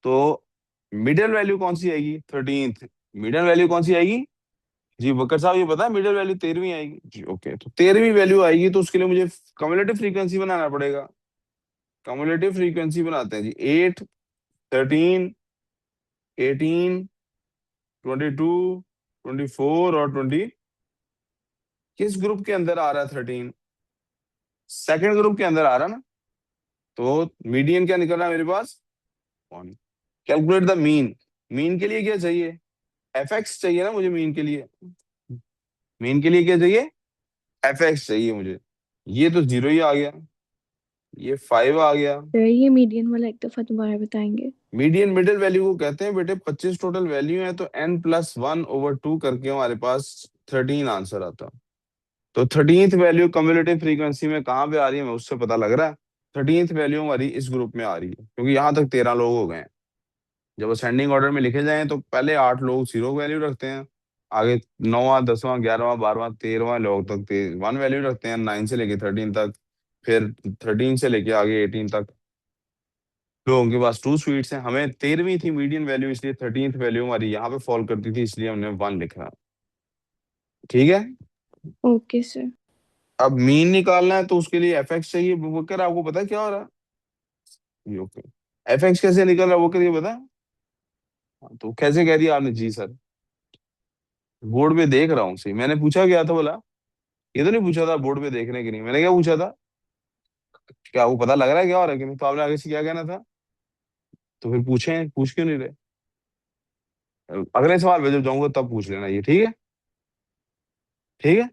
तो मिडिल वैल्यू कौन सी आएगी? 13th। मिडिल वैल्यू कौन सी आएगी जी बकर साहब? ये पता है मिडिल वैल्यू 13वीं आएगी जी। ओके, तो 13वीं वैल्यू आएगी तो उसके लिए मुझे कम्युलेटिव फ्रीक्वेंसी बनाना पड़ेगा। कम्युलेटिव फ्रीक्वेंसी बनाते हैं जी। 8, 13, 18, 22, 24 और 20। किस ग्रुप के अंदर आ रहा है 13? सेकंड ग्रुप के अंदर आ रहा है ना। तो मीडियन क्या निकल रहा है मेरे पास? 1। Calculate the mean. मीन के लिए क्या चाहिए? एफ एक्स चाहिए ना मुझे मीन के लिए। मीन के लिए क्या चाहिए? एफ एक्स चाहिए मुझे। ये तो जीरो ही आ गया, ये 5 आ गया। तो ये मीडियन वाला एक दफा दोबारा बताएंगे? मीडियन मिडिल वैल्यू को कहते हैं बेटे, 25 टोटल वैल्यू है तो n+1/2 करके हमारे पास 13 आंसर आता। तो 13th वैल्यू कम्युलेटिव फ्रीक्वेंसी में कहाँ पे आ रही है, मैं उससे पता लग रहा है। 13th वैल्यू हमारी इस ग्रुप में आ रही है, क्योंकि यहाँ तक 13 लोग हो गए हैं। जब असेंडिंग ऑर्डर में लिखे जाएं तो पहले 8 लोग 0 वैल्यू रखते हैं, आगे 9वां 10वां 11वां 12वां 13वां लोग तक 1 वैल्यू रखते हैं, 9 से लेके 13 तक। फिर 13 से लेके आगे 18 तक लोगों के पास 2 स्वीट्स हैं। हमें 13वीं थी मीडियन वैल्यू, इसलिए 13th वैल्यू हमारी यहाँ पे फॉल करती थी, इसलिए हमने 1 लिखा। ठीक है। Okay sir. अब मीन निकालना है तो उसके लिए एफ एक्स चाहिए। वो कर आपको पता है क्या हो रहा है? ओके। एफ एक्स कैसे निकल रहा है वो करिए पता है? हाँ, तो कैसे कह दिया आपने जी सर? बोर्ड पे देख रहा हूँ सही। मैंने पूछा क्या था बोला? ये तो नहीं पूछा था बोर्ड पे देखने की नहीं, मैंने क्या पूछा था? क्या आपको पता लग रहा है क्या हो रहा है कि नहीं? तो आपने आगे से क्या कहना था? तो फिर पूछे, पूछ क्यों नहीं रहे? अगले सवाल पे जब जाऊंगा तब पूछ लेना ये, ठीक है? ठीक है।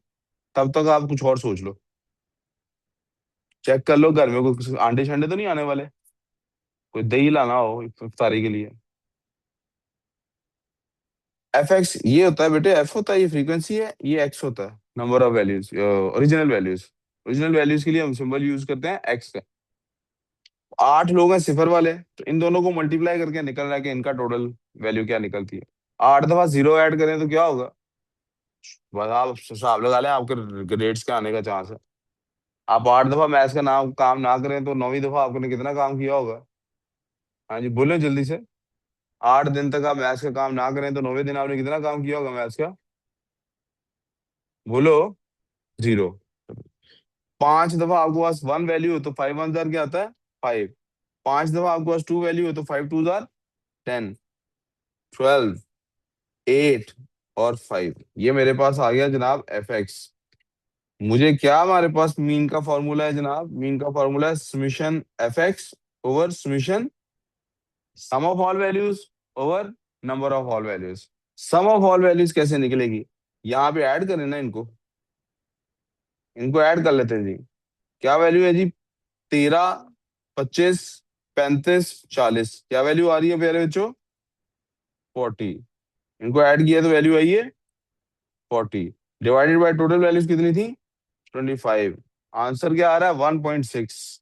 तब तक आप कुछ और सोच लो। चेक कर लो घर में कोई आंडे शंडे तो नहीं आने वाले, कोई दही लाना हो इफ्तारी के लिए। एफ एक्स ये होता है बेटे, एफ होता है ये फ्रीक्वेंसी है, ये एक्स होता है number of values, original values. Original values के लिए हम सिंबल यूज करते हैं एक्स का। 8 लोग हैं सिफर वाले, तो इन दोनों को मल्टीप्लाई करके निकल रहा है कि इनका टोटल वैल्यू क्या निकलती है। 8 दफा 0 ऐड करें तो क्या होगा? बस आप हिसाब लगा लें, आपके ग्रेड्स के आने का चांस है। आप 8 दफा मैथ्स का नाम काम ना करें तो 9वीं दफा आपने कितना काम किया होगा? हाँ जी बोले जल्दी से। 8 दिन तक आप मैथ्स का काम ना करें तो 9वें दिन आपने कितना काम किया होगा मैथ्स का? बोलो। 0। 5 दफा आपके पास 1 वैल्यू हो तो 5 1 क्या आता है? 5। 5 दफा आपके पास 2 वैल्यू हो तो 5 2 10। 12, 8 और 5। ये मेरे पास आ गया जनाब एफ एक्स। मुझे क्या, हमारे पास मीन का फॉर्मूला है जनाब। मीन का फॉर्मूला है summation F X over summation sum of all values over number of all values. Sum of all values कैसे निकलेगी? यहाँ पे ऐड करें ना इनको। इनको ऐड कर लेते हैं जी। क्या वैल्यू है जी? 13, 25, 35, 40। क्या वैल्यू आ रही है प्यारे बच्चों? 40। इनको ऐड किया तो वैल्यू आई है 40। डिवाइडेड बाय टोटल वैल्यूज कितनी थी? 25। आंसर क्या आ रहा है? 1.6।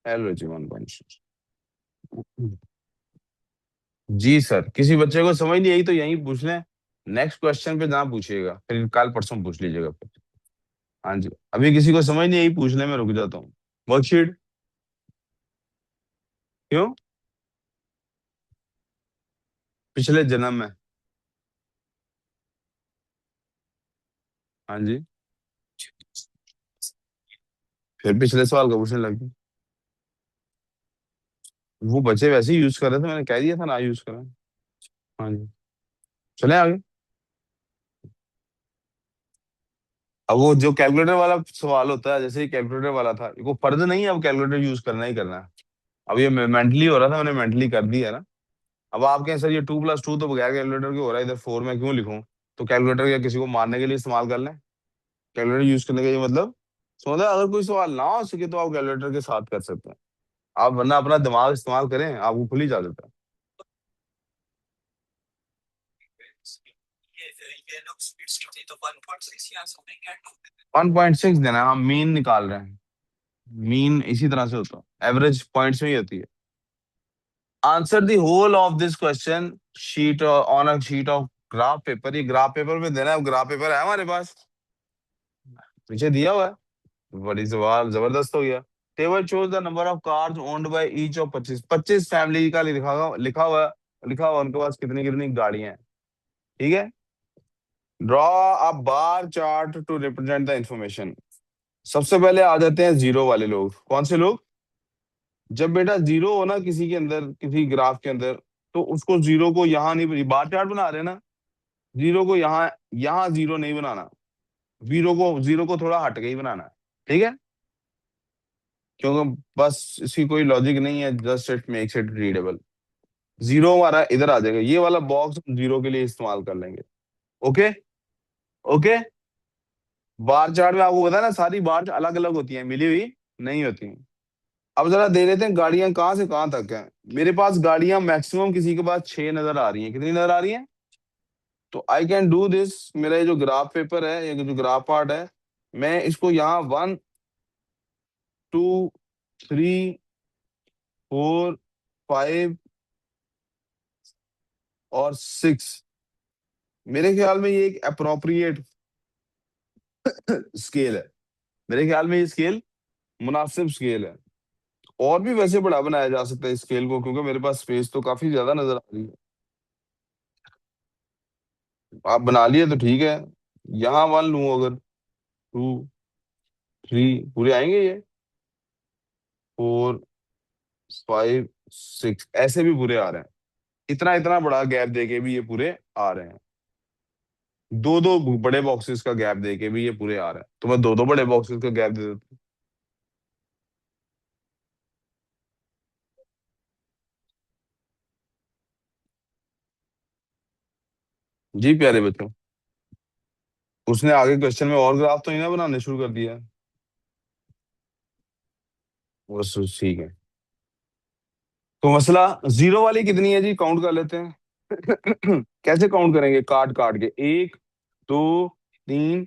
हेलो जी, 1.6। जी सर, किसी बच्चे को समझ नहीं आई तो यहीं पूछ लें। नेक्स्ट क्वेश्चन पे ना पूछिएगा, फिर कल परसों पूछ लीजिएगा फिर। हाँ जी, अभी किसी को समझ नहीं आई पूछ ले, मैं रुक जाता हूँ। वर्कशीट। क्यों? पिछले जन्म में। हाँ जी। फिर पिछले सवाल का पूछने लगी। वो बच्चे वैसे ही यूज कर रहे थे, मैंने कह दिया था ना यूज करें। हाँ जी। चले आगे। अब वो जो कैलकुलेटर वाला सवाल होता है, जैसे ही कैलकुलेटर वाला था, वो फर्ज नहीं है अब कैलकुलेटर यूज करना ही करना है। अब ये मेंटली हो रहा था, मैंने मेंटली कर दिया ना। अब आप कहें सर ये 2+2 तो बगैर कैलकुलेटर के हो रहा है, इधर 4 में क्यों लिखूं? तो कैलकुलेटर या किसी को मारने के लिए इस्तेमाल कर लें। कैलकुलेटर यूज करने का ये मतलब, समझा? अगर कोई सवाल ना हो सके तो आप कैलकुलेटर के साथ कर सकते हैं। आप वरना अपना दिमाग इस्तेमाल करें, आपको खुल ही जा देता है। 1.6 देना है, हम मीन निकाल रहे हैं। मीन इसी तरह से होता है, एवरेज पॉइंट्स में ही होती है। Answer the whole of this question sheet on a sheet of graph paper. ये ग्राफ पेपर में देना है, ग्राफ पेपर है हमारे पास, पीछे दिया हुआ है। बड़ी सवाल जबरदस्त हो गया। Table shows the number of cars owned by each of 25। 25 family का लिखा हुआ उनके पास कितनी कितनी गाड़ियां हैं। ठीक है। Draw a bar chart to represent the information. सबसे पहले आ जाते हैं जीरो वाले लोग। कौन से लोग? जब बेटा जीरो हो ना किसी के अंदर, किसी ग्राफ के अंदर, तो उसको जीरो को यहाँ नहीं, बार चार्ट बना रहे हैं ना, जीरो को यहाँ, यहाँ जीरो नहीं बनाना। जीरो को थोड़ा हट के ही बनाना है। ठीक है। क्योंकि बस इसकी कोई लॉजिक नहीं है, just it makes it readable. Zero हमारा इधर आ जाएगा, ये वाला बॉक्स जीरो के लिए इस्तेमाल कर लेंगे। ओके। ओके। बार चार्ट में आपको पता है ना, सारी बार अलग अलग होती हैं, मिली हुई नहीं होती। अब जरा दे लेते हैं गाड़ियां कहाँ से कहाँ तक हैं। मेरे पास गाड़ियां मैक्सिमम किसी के पास 6 नजर आ रही हैं। कितनी नजर आ रही हैं? तो आई कैन डू दिस। मेरा ये जो ग्राफ पेपर है, ये जो ग्राफ पार्ट है, मैं इसको यहाँ 1, 2, 3, 4, 5 और 6, मेरे ख्याल में ये एक अप्रोप्रिएट स्केल है। मेरे ख्याल में ये स्केल मुनासिब स्केल है। और भी वैसे बड़ा बनाया जा सकता है स्केल को, क्योंकि मेरे पास स्पेस तो काफी ज्यादा नजर आ रही है। आप बना लिए तो ठीक है। यहाँ 1 लूं अगर, 2, 3, पूरे आएंगे ये। 4, 5, 6, ऐसे भी पूरे आ रहे हैं। इतना इतना बड़ा गैप देके भी ये पूरे आ रहे हैं। दो दो बड़े बॉक्सेस का गैप देके भी ये पूरे आ रहे हैं, तो मैं दो दो बड़े बॉक्सेस का गैप दे देता हूँ। जी प्यारे बच्चों, उसने आगे क्वेश्चन में और ग्राफ तो नहीं ना बनाने शुरू कर दिया? बस ठीक है। तो मसला जीरो वाली कितनी है जी, काउंट कर लेते हैं। कैसे काउंट करेंगे? काट काट के, 1, 2, 3।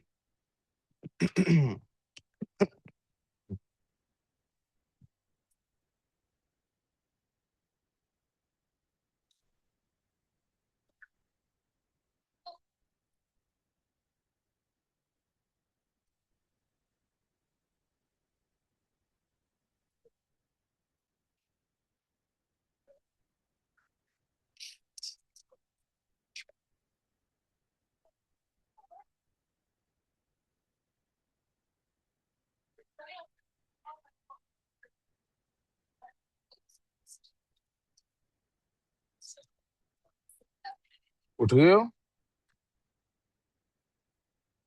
उठ गए हो?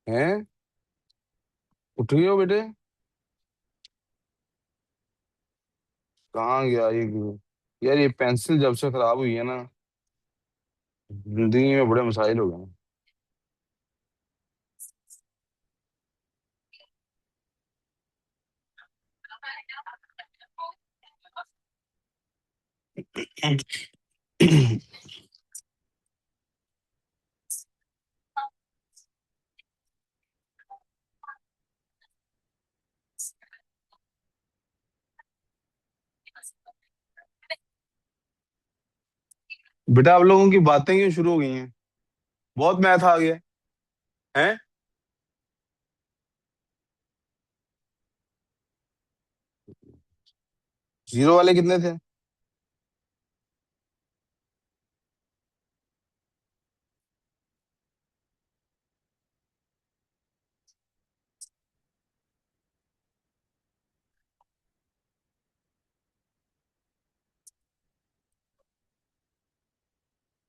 हैं? उठ गए हो बेटे? कहाँ गया ये? यार ये पेंसिल जब से खराब हुई है ना, जिंदगी में बड़े मसाइल हो गए हैं। बेटा आप लोगों की बातें क्यों शुरू हो गई हैं? बहुत मैथ आ गया है। जीरो वाले कितने थे?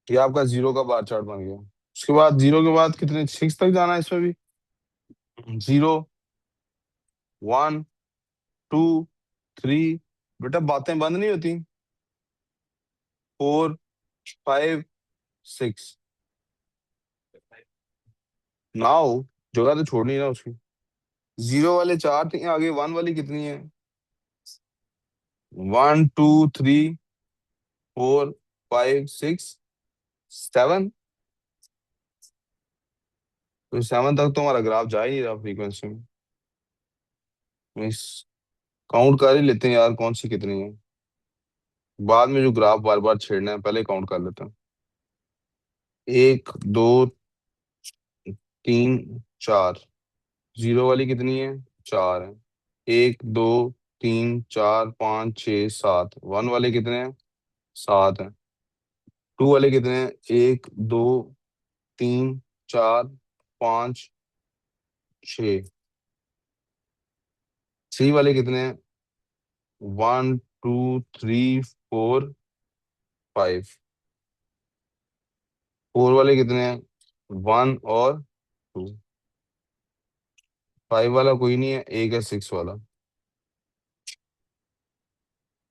ये आपका जीरो का बार चार्ट बन गया। उसके बाद जीरो के बाद कितने, 6 तक जाना है इसमें भी? 0, 1, 2, 3। बेटा बातें बंद नहीं होती। 4, 5, 6। नाउ जगह तो छोड़नी है ना उसकी। जीरो वाले 4 थे, आगे 1 वाली कितनी है? 1, 2, 3, 4, 5, 6, 7। तो 7 तक तो हमारा ग्राफ जा ही नहीं रहा फ्रीक्वेंसी में। इस काउंट कर ही लेते हैं यार, कौन सी कितनी है। बाद में जो ग्राफ बार बार छेड़ना है, पहले काउंट कर लेते हैं। एक, दो, तीन, चार। जीरो वाली कितनी है? चार है। एक, दो, तीन, चार, पाँच, छः, सात। वन वाले कितने हैं? सात है। टू वाले कितने हैं? एक, दो, तीन, चार, पाँच, छः। थ्री वाले कितने हैं? One, two, three, four, five. Four वाले कितने हैं? वन और टू। फाइव वाला कोई नहीं है, एक है सिक्स वाला।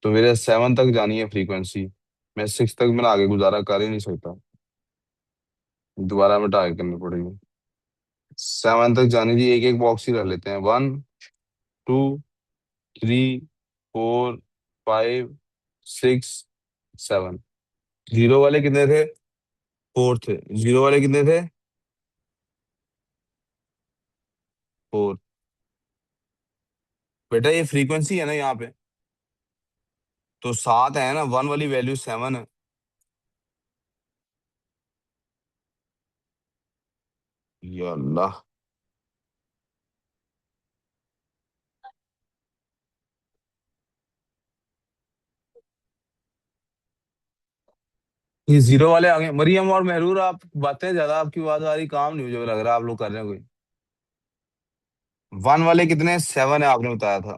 तो मेरे 7 तक जानी है फ्रीक्वेंसी। मैं सिक्स तक मैंने आगे गुजारा कर ही नहीं सकता। दोबारा में ट्राई करनी पड़ेगी। 7 तक जाने जी, एक एक बॉक्स ही रख लेते हैं। One, two, three, four, five, six, seven. Zero वाले कितने थे? फोर थे। जीरो वाले कितने थे? फोर। बेटा ये फ्रीक्वेंसी है ना यहाँ पे, तो सात है ना, वन वाली वैल्यू सेवन है। या अल्लाह। ये जीरो वाले आ गए। मरियम और महरूर, आप बातें ज्यादा, आपकी आवाज आ रही, काम नहीं मुझे लग रहा है आप लोग कर रहे हैं कोई। वन वाले कितने? सेवन है, आपने बताया था।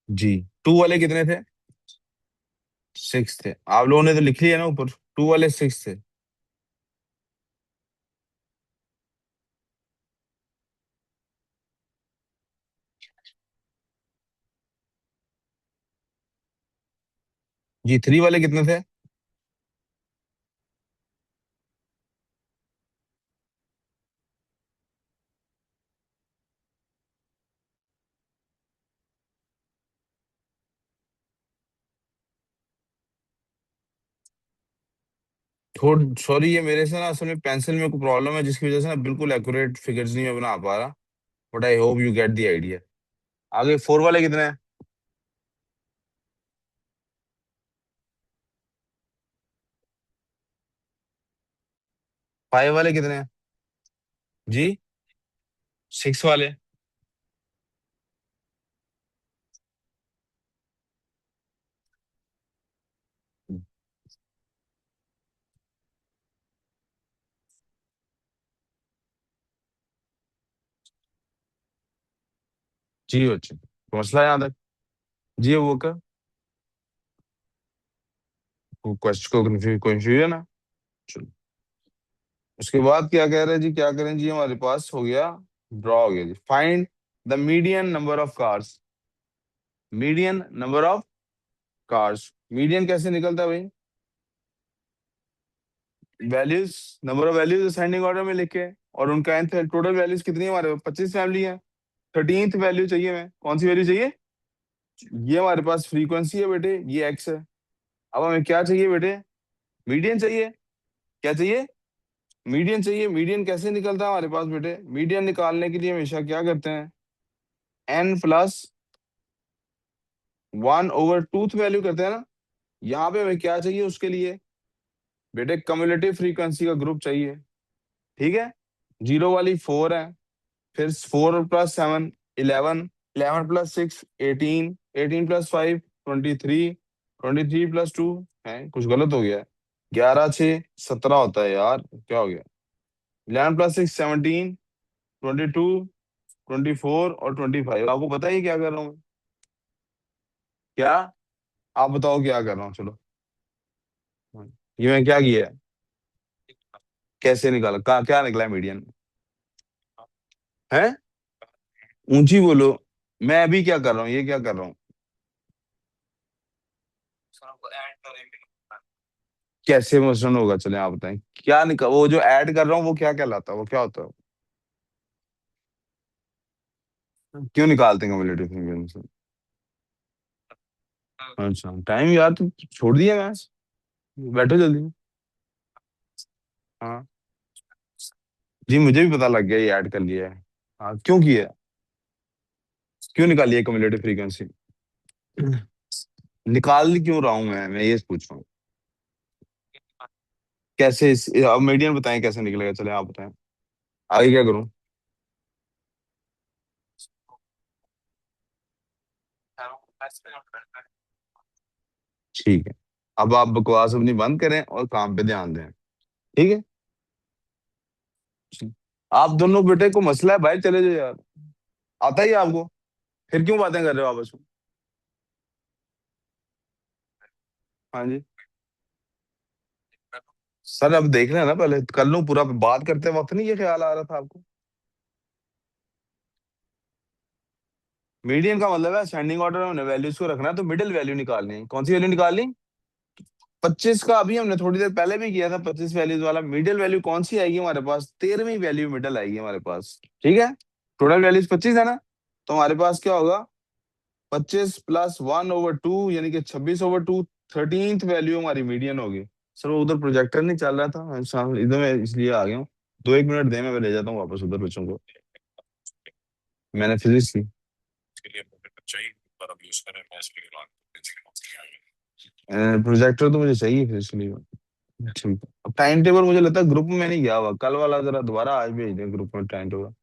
जी। टू वाले कितने थे? सिक्स थे। आप लोगों ने तो लिख लिया ना ऊपर, टू वाले सिक्स थे। जी। थ्री वाले कितने थे? थोड़ सॉरी, ये मेरे से ना असल में पेंसिल में कोई प्रॉब्लम है, जिसकी वजह से ना बिल्कुल एक्यूरेट फिगर्स नहीं मैं बना पा रहा। But I hope you get the idea. आगे फोर वाले कितने हैं? फाइव वाले कितने हैं? जी। सिक्स वाले? जी बच्चे, तो मसला है यहाँ तक। जी वो का क्वेश्चन को कंफ्यूजन है। चलो। उसके बाद क्या कह रहे हैं जी, क्या करें जी, हमारे पास हो गया, ड्रॉ हो गया जी। Find the median number of cars. Median number of cars. Median कैसे निकलता है भाई? Values, number of values ascending order में लिखे, और उनका nth टोटल वैल्यूज कितनी है हमारे पास? 25 फैमिली है। 13th वैल्यू चाहिए, मैं कौन सी वैल्यू चाहिए? ये हमारे पास फ्रीक्वेंसी है बेटे, ये एक्स है। अब हमें क्या चाहिए बेटे? मीडियन चाहिए। क्या चाहिए? मीडियन चाहिए। मीडियन कैसे निकलता है हमारे पास बेटे? मीडियन निकालने के लिए हमेशा क्या करते हैं? N plus one over twoth value करते हैं ना। यहाँ पे हमें क्या चाहिए उसके लिए? बेटे कम्युलेटिव फ्रीक्वेंसी का ग्रुप चाहिए। ठीक है। जीरो वाली फोर है। फिर four plus seven, 11। 11 plus six, 18। 18 plus five, 23। 23 plus two है, कुछ गलत हो गया है। 11, 6, 17 होता है यार, क्या हो गया? 11 प्लस सिक्स, 17। 22, 24 और 25। आपको पता है ये क्या कर रहा हूँ मैं? क्या? आप बताओ क्या कर रहा हूँ, चलो। ये मैं क्या किया है? कैसे निकाला? क्या निकला मीडियन? है? ऊंची बोलो। मैं अभी क्या कर रहा हूँ, ये क्या कर रहा हूँ? कैसे मोशन होगा, चले आप बताएं। क्या निकल, वो जो ऐड कर रहा हूँ वो क्या कहलाता है, वो क्या होता है? क्यों निकालते हैं कम्युलेटिव फ्रीक्वेंसी? अच्छा टाइम यार तो छोड़ दिया मैच, बैठो जल्दी। हाँ जी, मुझे भी पता लग गया ये ऐड कर लिया है। हाँ क्यों किया, क्यों निकाली है कम्युलेटिव फ्रीक्वेंसी? निकाल क्यों रहा हूँ मैं ये पूछ रहा हूँ। कैसे अब मीडियन बताएं कैसे निकलेगा, चले आप बताएं, आगे क्या करूँ? ठीक है, अब आप बकवास अपनी बंद करें और काम पे ध्यान दें। ठीक है, आप दोनों बेटे को मसला है भाई, चले जाओ यार, आता ही है आपको, फिर क्यों बातें कर रहे हो आपस में? हाँ जी सर, अब देख लें ना, पहले कर लूं पूरा, बात करते वक्त नहीं ये ख्याल आ रहा था आपको? मीडियन का मतलब है असेंडिंग ऑर्डर में हमने वैल्यूज को रखना है, तो मिडिल वैल्यू निकालनी है। कौन सी वैल्यू निकालनी? 25 का अभी हमने थोड़ी देर पहले भी किया था, 25 वैल्यूज वाला। मिडिल वैल्यू कौन सी आएगी हमारे पास? 13वीं वैल्यू मिडिल आएगी हमारे पास। ठीक है, टोटल वैल्यूज 25 है ना, तो हमारे पास क्या होगा? 25 + 1/2 यानी कि 26/2, 13th वैल्यू हमारी मीडियन होगी। सर वो उधर प्रोजेक्टर नहीं चल रहा था इधर, मैं इसलिए आ गया हूँ। 2 1 मिनट दे, मैं ले जाता हूँ वापस उधर बच्चों को। मैंने फिजिक्स की। प्रोजेक्टर तो मुझे चाहिए फिजिक्स के लिए। ठीक है, अब टाइम टेबल मुझे लगता है ग्रुप में नहीं गया हुआ, कल वाला जरा दोबारा आज भेज दें ग्रुप में टाइम टेबल।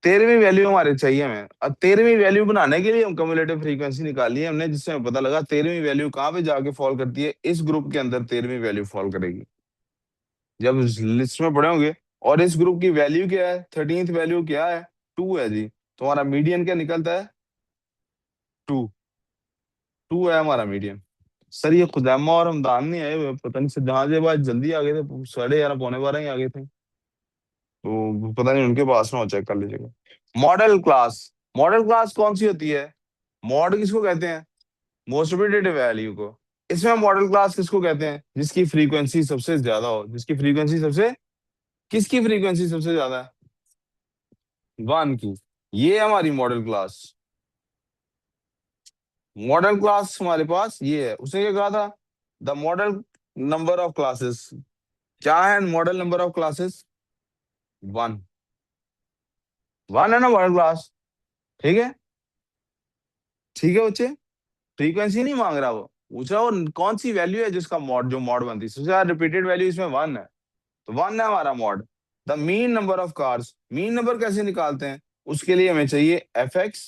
13वीं वैल्यू हमारे चाहिए हमें। अब 13वीं वैल्यू बनाने के लिए हम कम्युलेटिव फ्रीक्वेंसी निकाली है हमने, जिससे हमें पता लगा 13वीं वैल्यू कहाँ पे जाके फॉल करती है, इस ग्रुप के अंदर 13वीं वैल्यू फॉल करेगी, जब लिस्ट में पढ़े होंगे। और इस ग्रुप की वैल्यू क्या है, 13th वैल्यू क्या है? 2 है जी। तो हमारा मीडियन क्या निकलता है? 2। 2 है हमारा मीडियन। सर ये खुदैमा और हमदान नहीं आए हुए, पता नहीं सर, जहां से बात जल्दी आ गए थे, 11:30 पौने 12 ही आ गए थे, तो पता नहीं उनके पास ना हो, चेक कर लीजिएगा। मॉडल क्लास, मॉडल क्लास कौन सी होती है? मॉड किसको कहते हैं? मोस्ट रिपीटेटिव वैल्यू को। इसमें मॉडल क्लास किसको कहते हैं? जिसकी फ्रीक्वेंसी सबसे ज्यादा हो, जिसकी फ्रीक्वेंसी सबसे, किसकी फ्रीक्वेंसी सबसे ज्यादा है? 1 की। ये है हमारी मॉडल क्लास। मॉडल क्लास हमारे पास ये है। उसने क्या कहा था? The model number of classes. क्या है मॉडल नंबर ऑफ क्लासेस? 1। 1 है ना मॉडल क्लास। ठीक है, ठीक है बच्चे, फ्रीक्वेंसी नहीं मांग रहा वो, पूछ रहा वो कौन सी वैल्यू है जिसका मॉड, जो मॉड बनती है सबसे ज्यादा रिपीटेड वैल्यू इसमें 1 है, तो 1 है हमारा mod. The mean number of cars, mean number कैसे निकालते हैं? उसके लिए हमें चाहिए fx,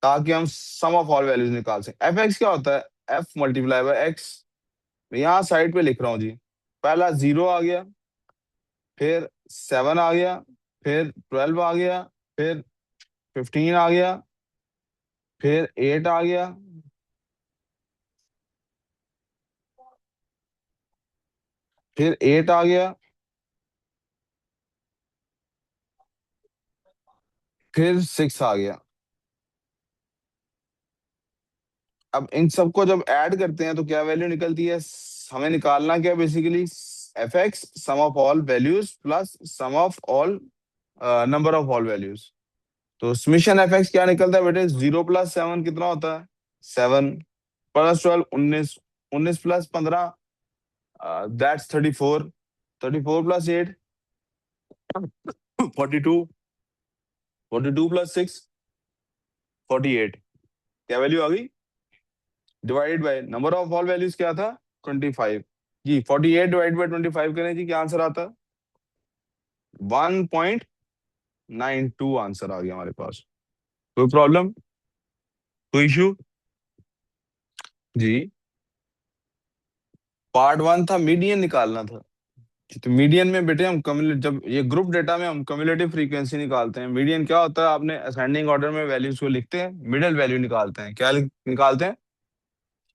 ताकि हम सम ऑफ ऑल वैल्यूज निकाल सकें। fx क्या होता है? f × x। मैं यहाँ साइड पे लिख रहा हूँ जी। पहला 0 आ गया, फिर 7 आ गया, फिर 12 आ गया, फिर 15 आ गया, फिर 8 आ गया, फिर 8 आ गया, फिर 6 आ गया। अब इन सबको जब ऐड करते हैं तो क्या वैल्यू निकलती है? हमें निकालना क्या basically? fx sum of all values plus sum of all number of all values. तो समेशन fx क्या निकलता है बेटे? 0 + 7 कितना होता है? 7 + 12 19, 19 + 15 दैट्स 34, 34 + 8 42, 42 + 6 48। क्या वैल्यू आ गई? Divided by number of all values क्या था? 25 जी। 48 ÷ 25 करें जी, क्या आंसर आता है? 1.92 आंसर आ गया हमारे पास। कोई प्रॉब्लम, कोई इशू? जी, पार्ट 1 था मीडियन निकालना था। तो मीडियन में बेटे हम कम्युलेट, जब ये ग्रुप डेटा में हम कम्युलेटिव फ्रीक्वेंसी निकालते हैं, मीडियन क्या होता है? आपने असेंडिंग ऑर्डर में वैल्यूज को लिखते हैं, मिडिल वैल्यू निकालते हैं। क्या निकालते हैं?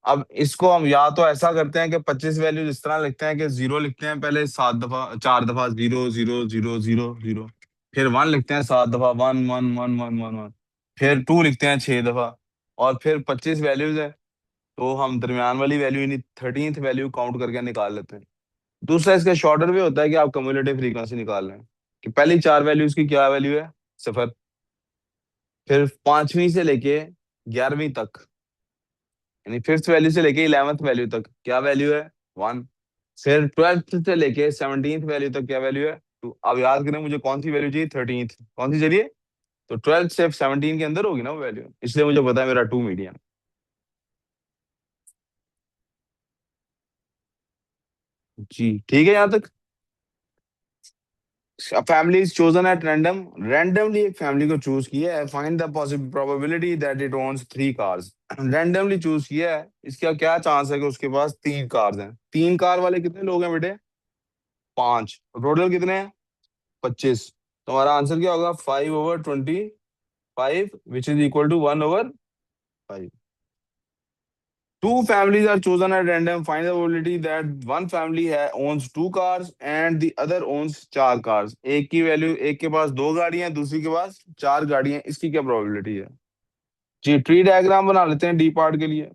अब इसको हम या तो ऐसा करते हैं कि 25 वैल्यूज इस तरह लिखते हैं कि 0 लिखते हैं पहले 7 दफा, 4 दफा 0 0 0 0 0, फिर 1 लिखते हैं 7 दफा, 1 1 1 1 1 1, फिर 2 लिखते हैं 6 दफा, और फिर 25 वैल्यूज है, तो हम दरमियान वाली वैल्यू यानी 13th वैल्यू काउंट करके निकाल लेते हैं। दूसरा इसका शॉर्टर वे होता है कि आप कम्युलेटिव फ्रीक्वेंसी निकाल लें कि पहली 4 वैल्यूज की क्या वैल्यू है? 0। फिर 5वीं से लेके 11वीं तक, यानी फिफ्थ वैल्यू से लेके 11th वैल्यू तक क्या वैल्यू है? 1। फिर 12th से लेके 17th वैल्यू तक क्या वैल्यू है? 2। अब याद करें मुझे कौन सी वैल्यू चाहिए? 13th। कौन सी चाहिए? तो 12 से 17 के अंदर होगी ना वो वैल्यू, इसलिए मुझे पता है मेरा 2 मीडियन। जी ठीक है यहाँ तक। Family is chosen at random, randomly एक फैमिली को चूज किया है। Find the possible probability that it owns 3 cars. Randomly choose किया है, इसका क्या चांस है कि उसके पास 3 कार्स हैं? 3 कार वाले कितने लोग हैं बेटे? 5। टोटल कितने हैं? 25। तो हमारा आंसर क्या होगा? 5/25, which is equal to 1/5। Two families are chosen at random. Find the probability that one family owns 2 cars and the other owns 4 cars. एक की वैल्यू, एक के पास 2 गाड़ियां, दूसरी के पास 4 गाड़ियां, इसकी क्या प्रोबेबिलिटी है? जी ट्री डायग्राम बना लेते हैं डी पार्ट के लिए।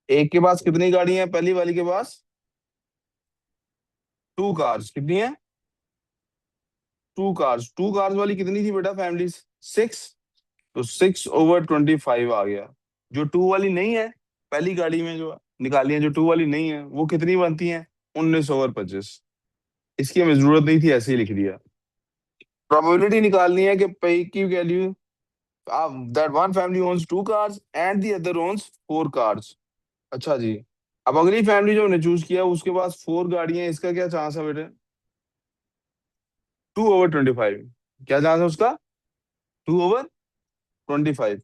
एक के पास कितनी गाड़ियां हैं? पहली वाली के पास 2 कार्स। कितनी है? 2 कार्स। 2 कार्स वाली कितनी थी बेटा फैमिली? 6। तो 6/25 आ गया। जो 2 वाली नहीं है, पहली गाड़ी में जो निकाली है, जो 2 वाली नहीं है, वो कितनी बनती है? 19/25। इसकी हमें जरूरत नहीं थी, ऐसे ही लिख दिया। प्रोबेबिलिटी निकालनी है कि पी की value, that one family owns 2 cars and the other owns 4 cars. अच्छा जी। अब अगली फैमिली जो हमने चूज किया उसके पास 4 गाड़ियां, इसका क्या चांस है बेटे? 2/25। क्या चांस है उसका? 2/25।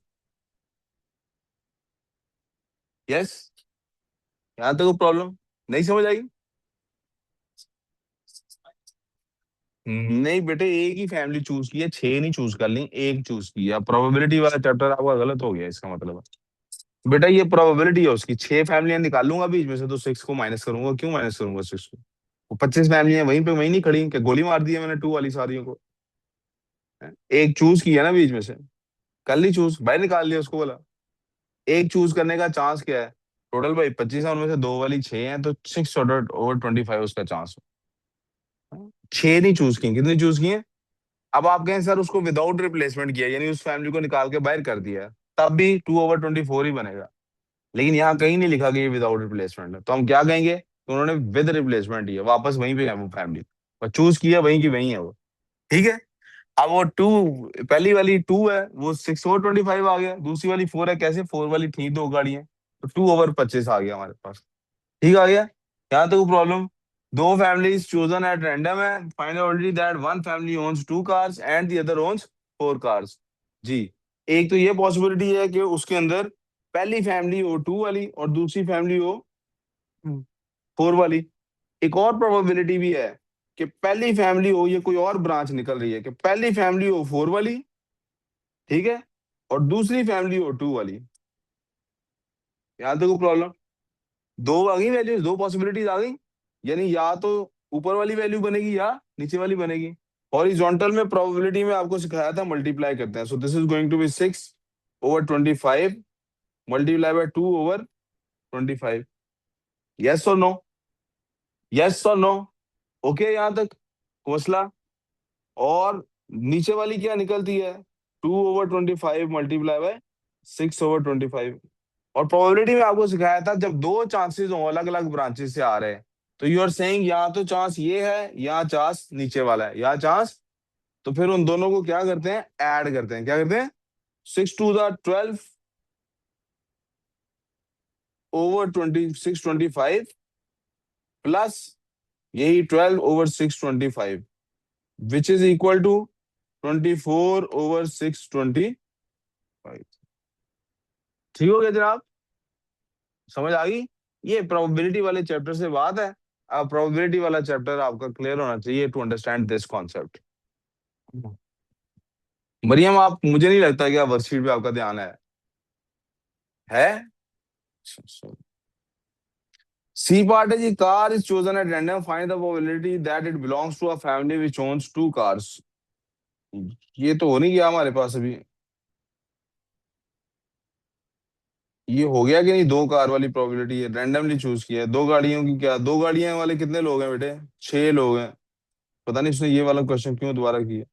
यस। यहाँ तक प्रॉब्लम नहीं समझ आई? नहीं बेटे, एक ही फैमिली चूज की है, 6 नहीं चूज कर ली, एक चूज की है। प्रोबेबिलिटी वाला चैप्टर आपका गलत हो गया इसका मतलब है। बेटा ये प्रोबेबिलिटी है उसकी, 6 फैमिलियां निकालूंगा बीच में से तो 6 को माइनस करूंगा। क्यों माइनस करूंगा 6 को? वो 25 फैमिलियां वहीं पे वहीं नहीं खड़ी कि गोली मार दी है मैंने 2 वाली सारियों को? हैं? एक चूज किया ना बीच में से, कर ली चूज, बाहर निकाल लिया उसको बोला। एक चूज करने का चांस क्या है? टोटल भाई 25 है, उनमें से 2 वाली 6 है, तो 6/25 उसका चांस। 6 नहीं चूज की, कितनी चूज की है? अब आप कहें सर उसको विदाउट रिप्लेसमेंट किया, यानी उस फैमिली को निकाल के बाहर कर दिया, तब भी 2/24 ही बनेगा। लेकिन यहाँ कहीं नहीं लिखा कि ये विदाउट रिप्लेसमेंट है, तो हम क्या कहेंगे? तो उन्होंने विद रिप्लेसमेंट दिया, वापस वहीं पे है वो फैमिली, और चूज किया वहीं की वहीं है वो। ठीक है। अब वो 2, पहली वाली 2 है, वो 6/25 आ गया। दूसरी वाली 4 है, कैसे? 4 वाली थी 2 गाड़ियां, तो 2/25 आ गया हमारे पास। ठीक आ गया। यहाँ तक प्रॉब्लम। दो फैमिलीज चोजन एट रैंडम है। Find out that one family owns 2 cars and the other owns 4 cars. जी। एक तो ये पॉसिबिलिटी है कि उसके अंदर पहली फैमिली हो 2 वाली और दूसरी फैमिली हो 4 वाली। एक और प्रोबेबिलिटी भी है कि पहली फैमिली हो, ये कोई और ब्रांच निकल रही है कि पहली फैमिली हो 4 वाली, ठीक है, और दूसरी फैमिली हो 2 वाली। यहाँ तक प्रॉब्लम। दो आ गई वैल्यूज, दो पॉसिबिलिटीज आ गई, यानी या तो ऊपर वाली वैल्यू बनेगी या नीचे वाली बनेगी। हॉरिजॉन्टल में प्रोबेबिलिटी में आपको सिखाया था मल्टीप्लाई करते हैं। So this is going to be 6/25 multiply by 2/25। Yes और नो? यस और नो? ओके यहाँ तक मसला। और नीचे वाली क्या निकलती है? 2/25 मल्टीप्लाई बाय 6/25। और प्रोबेबिलिटी में आपको सिखाया था जब दो चांसेस हो अलग अलग ब्रांचेस से आ रहे हैं, तो यू आर सेइंग यहाँ तो चांस ये है, यहाँ चांस नीचे वाला है, यहाँ चांस। तो फिर उन दोनों को क्या करते हैं? ऐड करते हैं। क्या करते हैं? 6/12/25 प्लस यही 12/6/25, विच इज इक्वल टू 24/6/25। ठीक हो गया जनाब? समझ आ गई? ये प्रोबेबिलिटी वाले चैप्टर से बात है। अब प्रोबेबिलिटी वाला चैप्टर आपका क्लियर होना चाहिए to understand this concept. Maryam, आप, मुझे नहीं लगता कि आप वर्कशीट पे आपका ध्यान है? सी पार्ट है जी, car is chosen at random, find the probability that it belongs to a family which owns 2 cars. ये तो हो नहीं गया हमारे पास अभी। ये हो गया कि नहीं? 2 कार वाली प्रोबेबिलिटी है, रैंडमली चूज किया है। 2 गाड़ियों की क्या, 2 गाड़ियां वाले कितने लोग हैं बेटे? 6 लोग हैं। पता नहीं उसने ये वाला क्वेश्चन क्यों दोबारा किया।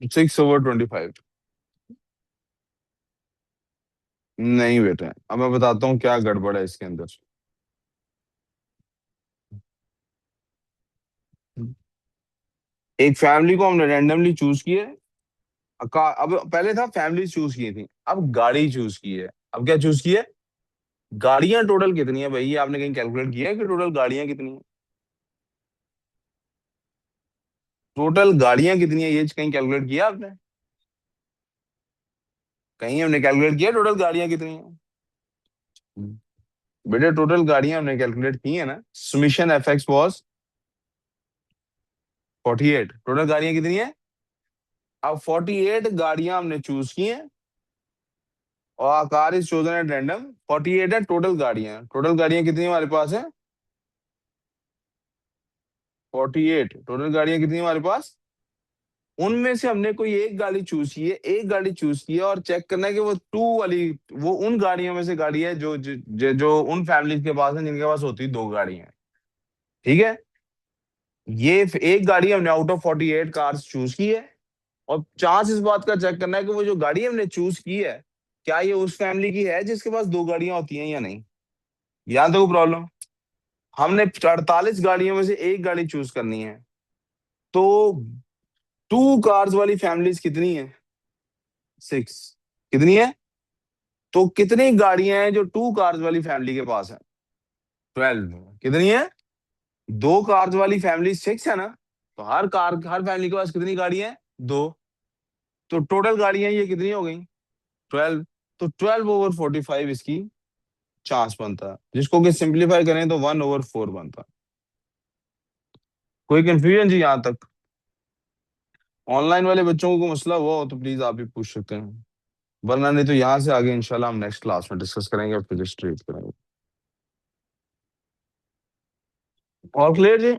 6/25। नहीं बेटा, अब मैं बताता हूँ क्या गड़बड़ है इसके अंदर। एक फैमिली को हमने रैंडमली चूज किया है। अब पहले था फैमिली चूज की थी, अब गाड़ी चूज की है। अब क्या चूज की है? गाड़ियां टोटल कितनी है भाई, ये आपने कहीं कैलकुलेट किया है कि टोटल गाड़ियां कितनी है? टोटल गाड़ियां कितनी है ये कहीं कैलकुलेट किया आपने? कहीं हमने कैलकुलेट किया टोटल गाड़ियां कितनी है? बेटे टोटल गाड़ियां हमने कैलकुलेट की है ना, summation F x was 48। Total गाड़ियां कितनी है? अब 48 गाड़ियां हमने चूज की हैं, और car is chosen at random. 48 है टोटल गाड़ियां। टोटल गाड़ियां कितनी हमारे पास है? 48 टोटल गाड़ियां कितनी हमारे पास? उनमें से हमने कोई एक गाड़ी चूज की है, एक गाड़ी चूज की है, और चेक करना है कि वो टू वाली, वो उन गाड़ियों में से गाड़ी है जो उन फैमिली के पास है जिनके पास होती है दो गाड़ियां। ठीक है, ये एक गाड़ी हमने आउट ऑफ 48 कार्स चूज की है, और चांस इस बात का चेक करना है कि वो जो गाड़ी हमने चूज की है, क्या ये उस फैमिली की है जिसके पास दो गाड़ियां होती हैं या नहीं। यहाँ तो प्रॉब्लम, हमने 48 गाड़ियों में से एक गाड़ी चूज करनी है, तो टू कार्स वाली फैमिलीज कितनी है? 6। कितनी है? तो कितनी गाड़ियां हैं जो टू कार्स वाली फैमिली के पास है? 12। कितनी है? दो कार्स वाली फैमिली 6 है ना, तो हर फैमिली के पास कितनी गाड़ियां हैं? दो। तो टोटल गाड़ियां ये कितनी हो गई? 12। तो 12/45 इसकी चांस बनता है, जिसको कि सिंप्लीफाई करें तो 1/4 बनता है। कोई कंफ्यूजन जी यहाँ तक? ऑनलाइन वाले बच्चों को मसला हुआ हो तो प्लीज आप भी पूछ सकते हैं, वरना नहीं तो यहाँ से आगे इंशाल्लाह हम नेक्स्ट क्लास में डिस्कस करेंगे और फिजिक्स ट्रीट करेंगे। और क्लियर जी?